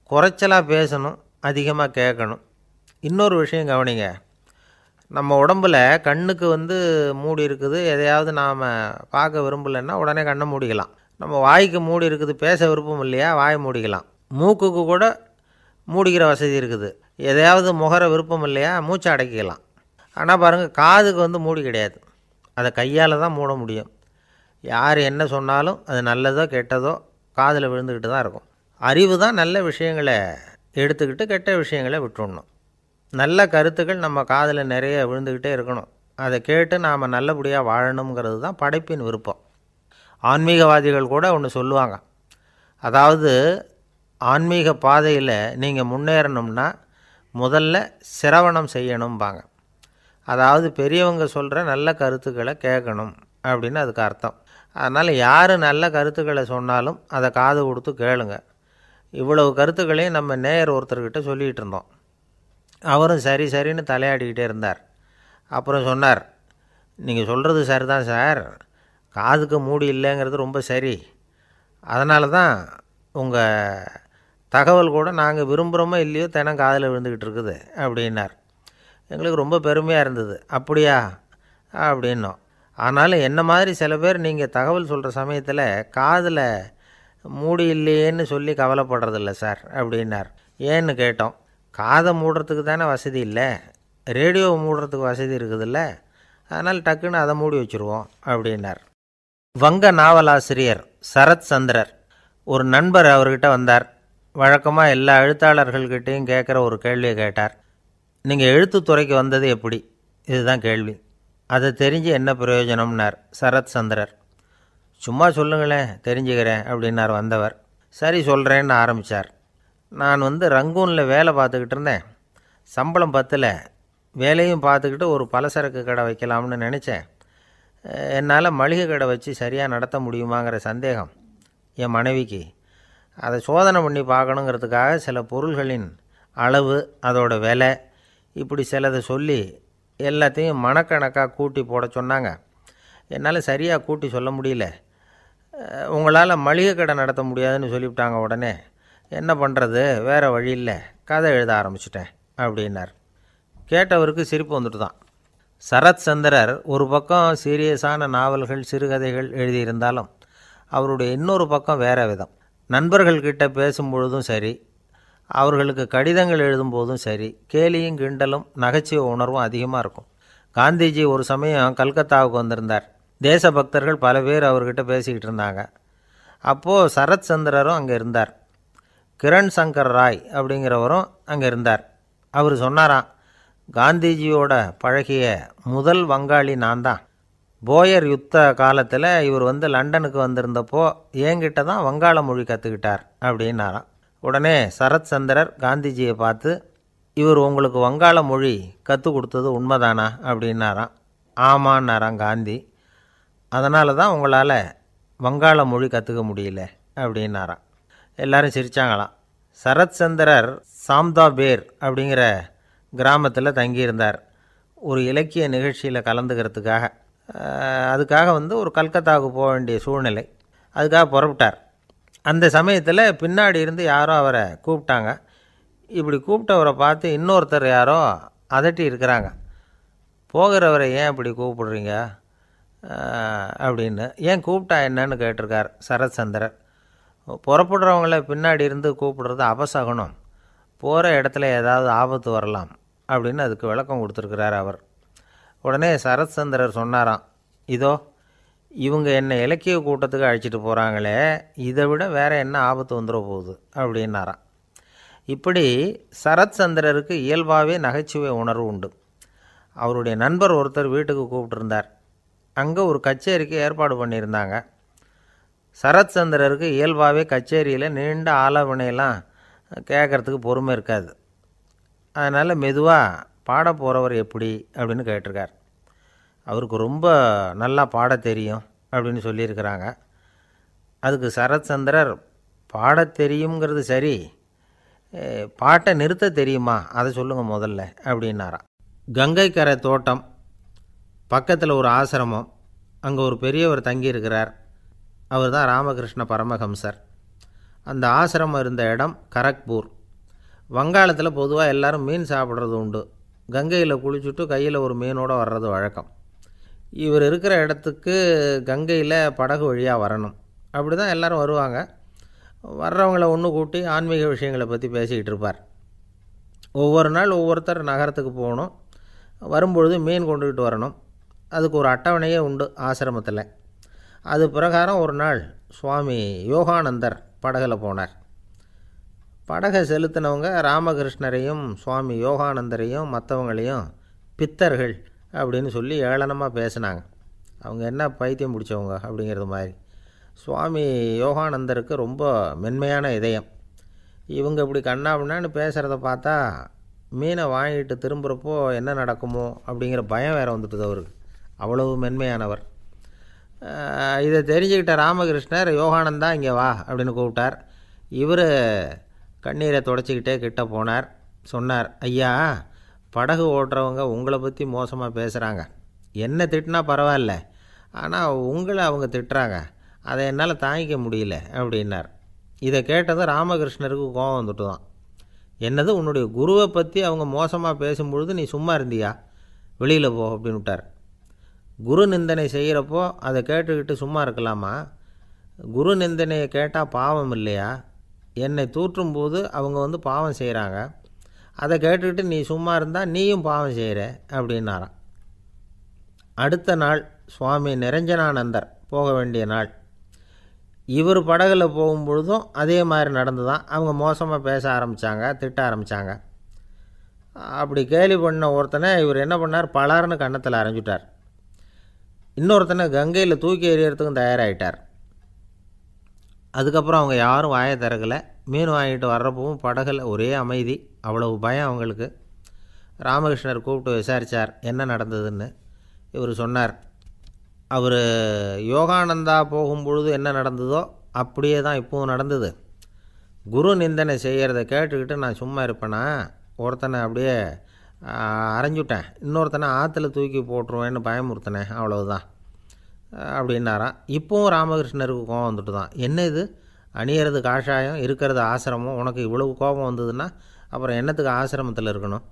குறைச்சலாக பேசணும், அதிகமாக கேட்கணும். இன்னொரு விஷயம் கவனிங்க. நம்ம உடம்பில் கண்ணுக்கு மூடி இருக்குது, எதையாவது நாம் பார்க்க விரும்பலைன்னா உடனே கண்ணை மூடிக்கலாம். நம்ம வாய்க்கு மூடி இருக்குது, பேச விருப்பம் இல்லையா, வாயை மூடிக்கலாம். மூக்குக்கு கூட மூடிக்கிற வசதி இருக்குது, எதையாவது முகர விருப்பம் இல்லையா, மூச்சை அடக்கிக்கலாம். ஆனால் பாருங்கள், காதுக்கு மூடி கிடையாது, அதை கையால் தான் மூட முடியும். யார் என்ன சொன்னாலும் அது நல்லதோ கெட்டதோ காதில் விழுந்துக்கிட்டு தான் இருக்கும். அறிவு தான் நல்ல விஷயங்களை எடுத்துக்கிட்டு கெட்ட விஷயங்களை விட்டுடணும். நல்ல கருத்துக்கள் நம்ம காதில் நிறைய விழுந்துக்கிட்டே இருக்கணும். அதை கேட்டு நாம் நல்லபடியாக வாழணுங்கிறது தான் படைப்பின் விருப்பம். ஆன்மீகவாதிகள் கூட ஒன்று சொல்லுவாங்க. அதாவது ஆன்மீக பாதையில் நீங்கள் முன்னேறணும்னா முதல்ல சிரவணம் செய்யணும்பாங்க. அதாவது பெரியவங்க சொல்கிற நல்ல கருத்துக்களை கேட்கணும் அப்படின்னு அதுக்கு அர்த்தம். அதனால் யார் நல்ல கருத்துக்களை சொன்னாலும் அதை காது கொடுத்து கேளுங்க. இவ்வளவு கருத்துக்களையும் நம்ம நேயர் ஒருத்தர்கிட்ட சொல்லிகிட்டு இருந்தோம். அவரும் சரி சரின்னு தலையாடிக்கிட்டே இருந்தார். அப்புறம் சொன்னார், நீங்கள் சொல்கிறது சரி தான் சார், காதுக்கு மூடி இல்லைங்கிறது ரொம்ப சரி. அதனால தான் உங்கள் தகவல் கூட நாங்கள் விரும்புகிறோமோ இல்லையோ தினம் காதில் விழுந்துக்கிட்டு இருக்குது அப்படின்னார். எங்களுக்கு ரொம்ப பெருமையாக இருந்தது. அப்படியா அப்படின்னோம். ஆனாலும் என்ன மாதிரி சில பேர் நீங்கள் தகவல் சொல்கிற சமயத்தில் காதில் மூடி இல்லையேன்னு சொல்லி கவலைப்படுறதில்ல சார் அப்படின்னார். ஏன்னு கேட்டோம். காதை மூடுறதுக்கு தானே வசதி இல்லை, ரேடியோவை மூடுறதுக்கு வசதி இருக்குதுல்ல, அதனால் டக்குன்னு அதை மூடி வச்சுருவோம் அப்படின்னார். வங்க நாவலாசிரியர் சரத் சந்திரர் ஒரு நண்பர் அவர்கிட்ட வந்தார். வழக்கமாக எல்லா எழுத்தாளர்கள்கிட்டையும் கேட்குற ஒரு கேள்வியை கேட்டார். நீங்கள் எழுத்துத்துறைக்கு வந்தது எப்படி? இதுதான் கேள்வி. அதை தெரிஞ்சு என்ன பிரயோஜனம்னார் சரத் சந்திரர். சும்மா சொல்லுங்களேன், தெரிஞ்சுக்கிறேன் அப்படின்னார் வந்தவர். சரி சொல்கிறேன்னு ஆரம்பித்தார். நான் ரங்கூனில் வேலை பார்த்துக்கிட்டு இருந்தேன். சம்பளம் பத்தலை. வேலையும் பார்த்துக்கிட்டு ஒரு பலசரக்கு கடை வைக்கலாம்னு நினச்சேன். என்னால் மளிகை கடை வச்சு சரியாக நடத்த முடியுமாங்கிற சந்தேகம் என் மனைவிக்கு. அதை சோதனை பண்ணி பார்க்கணுங்கிறதுக்காக சில பொருள்களின் அளவு, அதோட விலை, இப்படி சிலதை சொல்லி எல்லாத்தையும் மனக்கணக்காக கூட்டி போட சொன்னாங்க. என்னால் சரியாக கூட்டி சொல்ல முடியல. உங்களால் மளிகை கடை நடத்த முடியாதுன்னு சொல்லிவிட்டாங்க. உடனே என்ன பண்ணுறது, வேறு வழி இல்லை, கதை எழுத ஆரம்பிச்சிட்டேன் அப்படின்னார். கேட்டவருக்கு சிரிப்பு வந்துட்டு தான். சரத் சந்திரர் ஒரு பக்கம் சீரியஸான நாவல்கள், சிறுகதைகள் எழுதியிருந்தாலும் அவருடைய இன்னொரு பக்கம் வேறு விதம். நண்பர்கள்கிட்ட பேசும்பொழுதும் சரி, அவர்களுக்கு கடிதங்கள் எழுதும்போதும் சரி, கேலியும் கிண்டலும் நகைச்சுவை உணர்வும் அதிகமாக இருக்கும். காந்திஜி ஒரு சமயம் கல்கத்தாவுக்கு வந்திருந்தார். தேசபக்தர்கள் பல பேர் அவர்கிட்ட பேசிக்கிட்டு இருந்தாங்க. அப்போது சரத் சந்திரரும் அங்கே இருந்தார். கிரண் சங்கர் ராய் அப்படிங்கிறவரும் அங்கே இருந்தார். அவர் சொன்னாராம், காந்திஜியோட பழகிய முதல் வங்காளி நான் தான். போயர் யுத்த காலத்தில் இவர் லண்டனுக்கு வந்திருந்தப்போ என்கிட்ட தான் வங்காள மொழி கற்றுக்கிட்டார் அப்படின்னாராம். உடனே சரத் சந்திரர் காந்திஜியை பார்த்து, இவர் உங்களுக்கு வங்காள மொழி கற்றுக் கொடுத்தது உண்மைதானா அப்படின்னாராம். ஆமான்னாராம் காந்தி. அதனால தான் உங்களால் வங்காள மொழி கற்றுக்க முடியல அப்படின்னாராம். எல்லாரும் சிரித்தாங்களாம். சரத் சந்திரர் சாம்தாபேர் அப்படிங்கிற கிராமத்தில் தங்கியிருந்தார். ஒரு இலக்கிய நிகழ்ச்சியில் கலந்துக்கிறதுக்காக. அதுக்காக ஒரு கல்கத்தாவுக்கு போக வேண்டிய சூழ்நிலை. அதுக்காக புறப்பட்டார். அந்த சமயத்தில் பின்னாடி இருந்து யாரோ அவரை கூப்பிட்டாங்க. இப்படி கூப்பிட்டவரை பார்த்து இன்னொருத்தர் யாரோ அதட்டி இருக்கிறாங்க. போகிறவரை ஏன் இப்படி கூப்பிடுறீங்க அப்படின்னு. ஏன் கூப்பிட்டா என்னன்னு கேட்டிருக்கார் சரத் சந்திரர். புறப்படுறவங்கள பின்னாடி இருந்து கூப்பிடுறது அபசகுனம், போகிற இடத்துல ஏதாவது ஆபத்து வரலாம் அப்படின்னு அதுக்கு விளக்கம் கொடுத்துருக்கிறார் அவர். உடனே சரத் சந்திரர் சொன்னாராம், இதோ இவங்க என்னை இலக்கிய கூட்டத்துக்கு அழைச்சிட்டு போகிறாங்களே, இதை விட வேறு என்ன ஆபத்து வந்துட போகுது அப்படின்னாராம். இப்படி சரத் சந்திரருக்கு இயல்பாகவே நகைச்சுவை உணர்வு உண்டு. அவருடைய நண்பர் ஒருத்தர் வீட்டுக்கு கூப்பிட்டுருந்தார். அங்கே ஒரு கச்சேரிக்கு ஏற்பாடு பண்ணியிருந்தாங்க. சரத் சந்திரருக்கு இயல்பாகவே கச்சேரியில் நீண்ட ஆலோசனையெல்லாம் கேட்குறதுக்கு பொறுமை இருக்காது. அதனால் மெதுவாக பாட போகிறவர் எப்படி அப்படின்னு கேட்டிருக்கார். அவருக்கு ரொம்ப நல்லா பாட தெரியும் அப்படின்னு சொல்லியிருக்கிறாங்க. அதுக்கு சரத் சந்திரர், பாட தெரியுங்கிறது சரி, பாட்டை நிறுத்த தெரியுமா அதை சொல்லுங்கள் முதல்ல அப்படின்னாராம். கங்கை கரை தோட்டம் பக்கத்தில் ஒரு ஆசிரமம், அங்கே ஒரு பெரியவர் தங்கியிருக்கிறார். அவர் தான் ராமகிருஷ்ண பரமஹம்சர். அந்த ஆசிரமம் இருந்த இடம் கரக்பூர். வங்காளத்தில் பொதுவாக எல்லோரும் மீன் சாப்பிட்றது உண்டு. கங்கையில் குளிச்சுட்டு கையில் ஒரு மீனோடு வர்றது வழக்கம். இவர் இருக்கிற இடத்துக்கு கங்கையில் படகு வழியாக வரணும். அப்படி தான் எல்லோரும் வருவாங்க. வர்றவங்கள ஒன்று கூட்டி ஆன்மீக விஷயங்களை பற்றி பேசிக்கிட்டு இருப்பார். ஒவ்வொரு நாள் ஒவ்வொருத்தர் நகரத்துக்கு போகணும். வரும்பொழுது மீன் கொண்டுக்கிட்டு வரணும். அதுக்கு ஒரு அட்டவணையே உண்டு ஆசிரமத்தில். அது பிரகாரம் ஒரு நாள் சுவாமி யோகானந்தர் படகில் போனார். படகை செலுத்தினவங்க ராமகிருஷ்ணரையும் சுவாமி யோகானந்தரையும் மற்றவங்களையும் பித்தர்கள் அப்படின்னு சொல்லி ஏளனமாக பேசினாங்க. அவங்க என்ன பைத்தியம் பிடிச்சவங்க அப்படிங்கிறது மாதிரி. சுவாமி யோகானந்தருக்கு ரொம்ப மென்மையான இதயம். இவங்க இப்படி கண்ணாபின்னான்னு பேசுகிறத பார்த்தா மீனை வாங்கிட்டு திரும்புகிறப்போ என்ன நடக்குமோ அப்படிங்கிற பயம் வேறு வந்துட்டுது அவருக்கு. அவ்வளவு மென்மையானவர். இதை தெரிஞ்சுக்கிட்ட ராமகிருஷ்ணர், யோகானந்தா இங்கே வா அப்படின்னு கூப்பிட்டார். இவர் கண்ணீரை தொடச்சிக்கிட்டே கிட்ட போனார். சொன்னார், ஐயா, படகு ஓட்டுறவங்க உங்களை பற்றி மோசமாக பேசுகிறாங்க. என்ன திட்டினா பரவாயில்ல, ஆனால் உங்களை அவங்க திட்டுறாங்க, அதை என்னால் தாங்கிக்க முடியல அப்படின்னார். இதை கேட்டதும் ராமகிருஷ்ணருக்கு கோபம் வந்துட்டு தான். என்னது, உன்னுடைய குருவை பற்றி அவங்க மோசமாக பேசும்பொழுது நீ சும்மா இருந்தியா, வெளியில் போ அப்படின்னு விட்டார். குரு நிந்தனை செய்கிறப்போ அதை கேட்டுக்கிட்டு சும்மா இருக்கலாமா? குரு நிந்தனையை கேட்டால் பாவம் இல்லையா? என்னை தூற்றும்போது அவங்க பாவம் செய்கிறாங்க, அதை கேட்டுக்கிட்டு நீ சும்மா இருந்தால் நீயும் பாவம் செய்கிற அப்படின்னாராம். அடுத்த நாள் சுவாமி நிரஞ்சனானந்தர் போக வேண்டிய நாள். இவர் படகுல போகும்பொழுதும் அதே மாதிரி நடந்து தான். அவங்க மோசமாக பேச ஆரம்பித்தாங்க, திட்ட ஆரம்பித்தாங்க. அப்படி கேலி பண்ண ஒருத்தனை இவர் என்ன பண்ணார், பலார்னு கன்னத்தில் அரைஞ்சிட்டார். இன்னொருத்தனை கங்கையில் தூக்கி எறியறதுக்கும் தயாராகிட்டார். அதுக்கப்புறம் அவங்க யாரும் வாயை திறக்கலை. மீன் வாங்கிட்டு வர்றப்பவும் படகுல ஒரே அமைதி. அவ்வளவு பயம் அவங்களுக்கு. ராமகிருஷ்ணர் கூப்பிட்டு விசாரித்தார் என்ன நடந்ததுன்னு. இவர் சொன்னார், அவர் யோகானந்தா போகும்பொழுது என்ன நடந்ததோ அப்படியே தான் இப்போவும் நடந்தது. குரு நிந்தனை செய்கிறத கேட்டுக்கிட்டு நான் சும்மா இருப்பேனா? ஒருத்தனை அப்படியே அரைஞ்சுட்டேன், இன்னொருத்தனை ஆற்றுல தூக்கி போட்டுருவேன்னு பயமுறுத்தினேன், அவ்வளவுதான் அப்படின்னாராம். இப்போவும் ராமகிருஷ்ணருக்கு கோபம் வந்துட்டு தான். என்ன இது, அணியறது காஷாயம், இருக்கிறது ஆசிரமம், உனக்கு இவ்வளவு கோபம் வந்ததுன்னா அப்புறம் என்னத்துக்கு ஆசிரமத்தில் இருக்கணும்,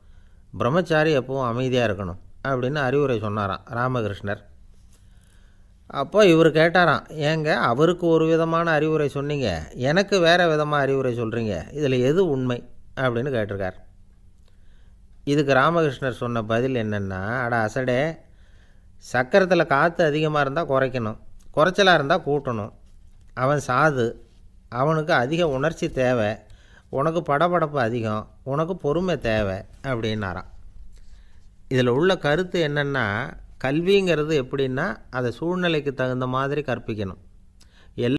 பிரம்மச்சாரி எப்பவும் அமைதியாக இருக்கணும் அப்படின்னு அறிவுரை சொன்னாராம் ராமகிருஷ்ணர். அப்போ இவர் கேட்டாராம், ஏங்க அவருக்கு ஒரு விதமான அறிவுரை சொன்னீங்க, எனக்கு வேறு விதமாக அறிவுரை சொல்கிறீங்க, இதில் எது உண்மை அப்படின்னு கேட்டிருக்கார். இதுக்கு ராமகிருஷ்ணர் சொன்ன பதில் என்னென்னா, அட அசடே, சக்கரத்தில் காற்று அதிகமாக இருந்தால் குறைக்கணும், குறைச்சலாக இருந்தால் கூட்டணும். அவன் சாது, அவனுக்கு அதிக உணர்ச்சி தேவை, உனக்கு படபடப்பு அதிகம், உனக்கு பொறுமை தேவை அப்படின்னாராம். இதில் உள்ள கருத்து என்னென்னா, கல்விங்கிறது எப்படின்னா அதை சூழ்நிலைக்கு தகுந்த மாதிரி கற்பிக்கணும்.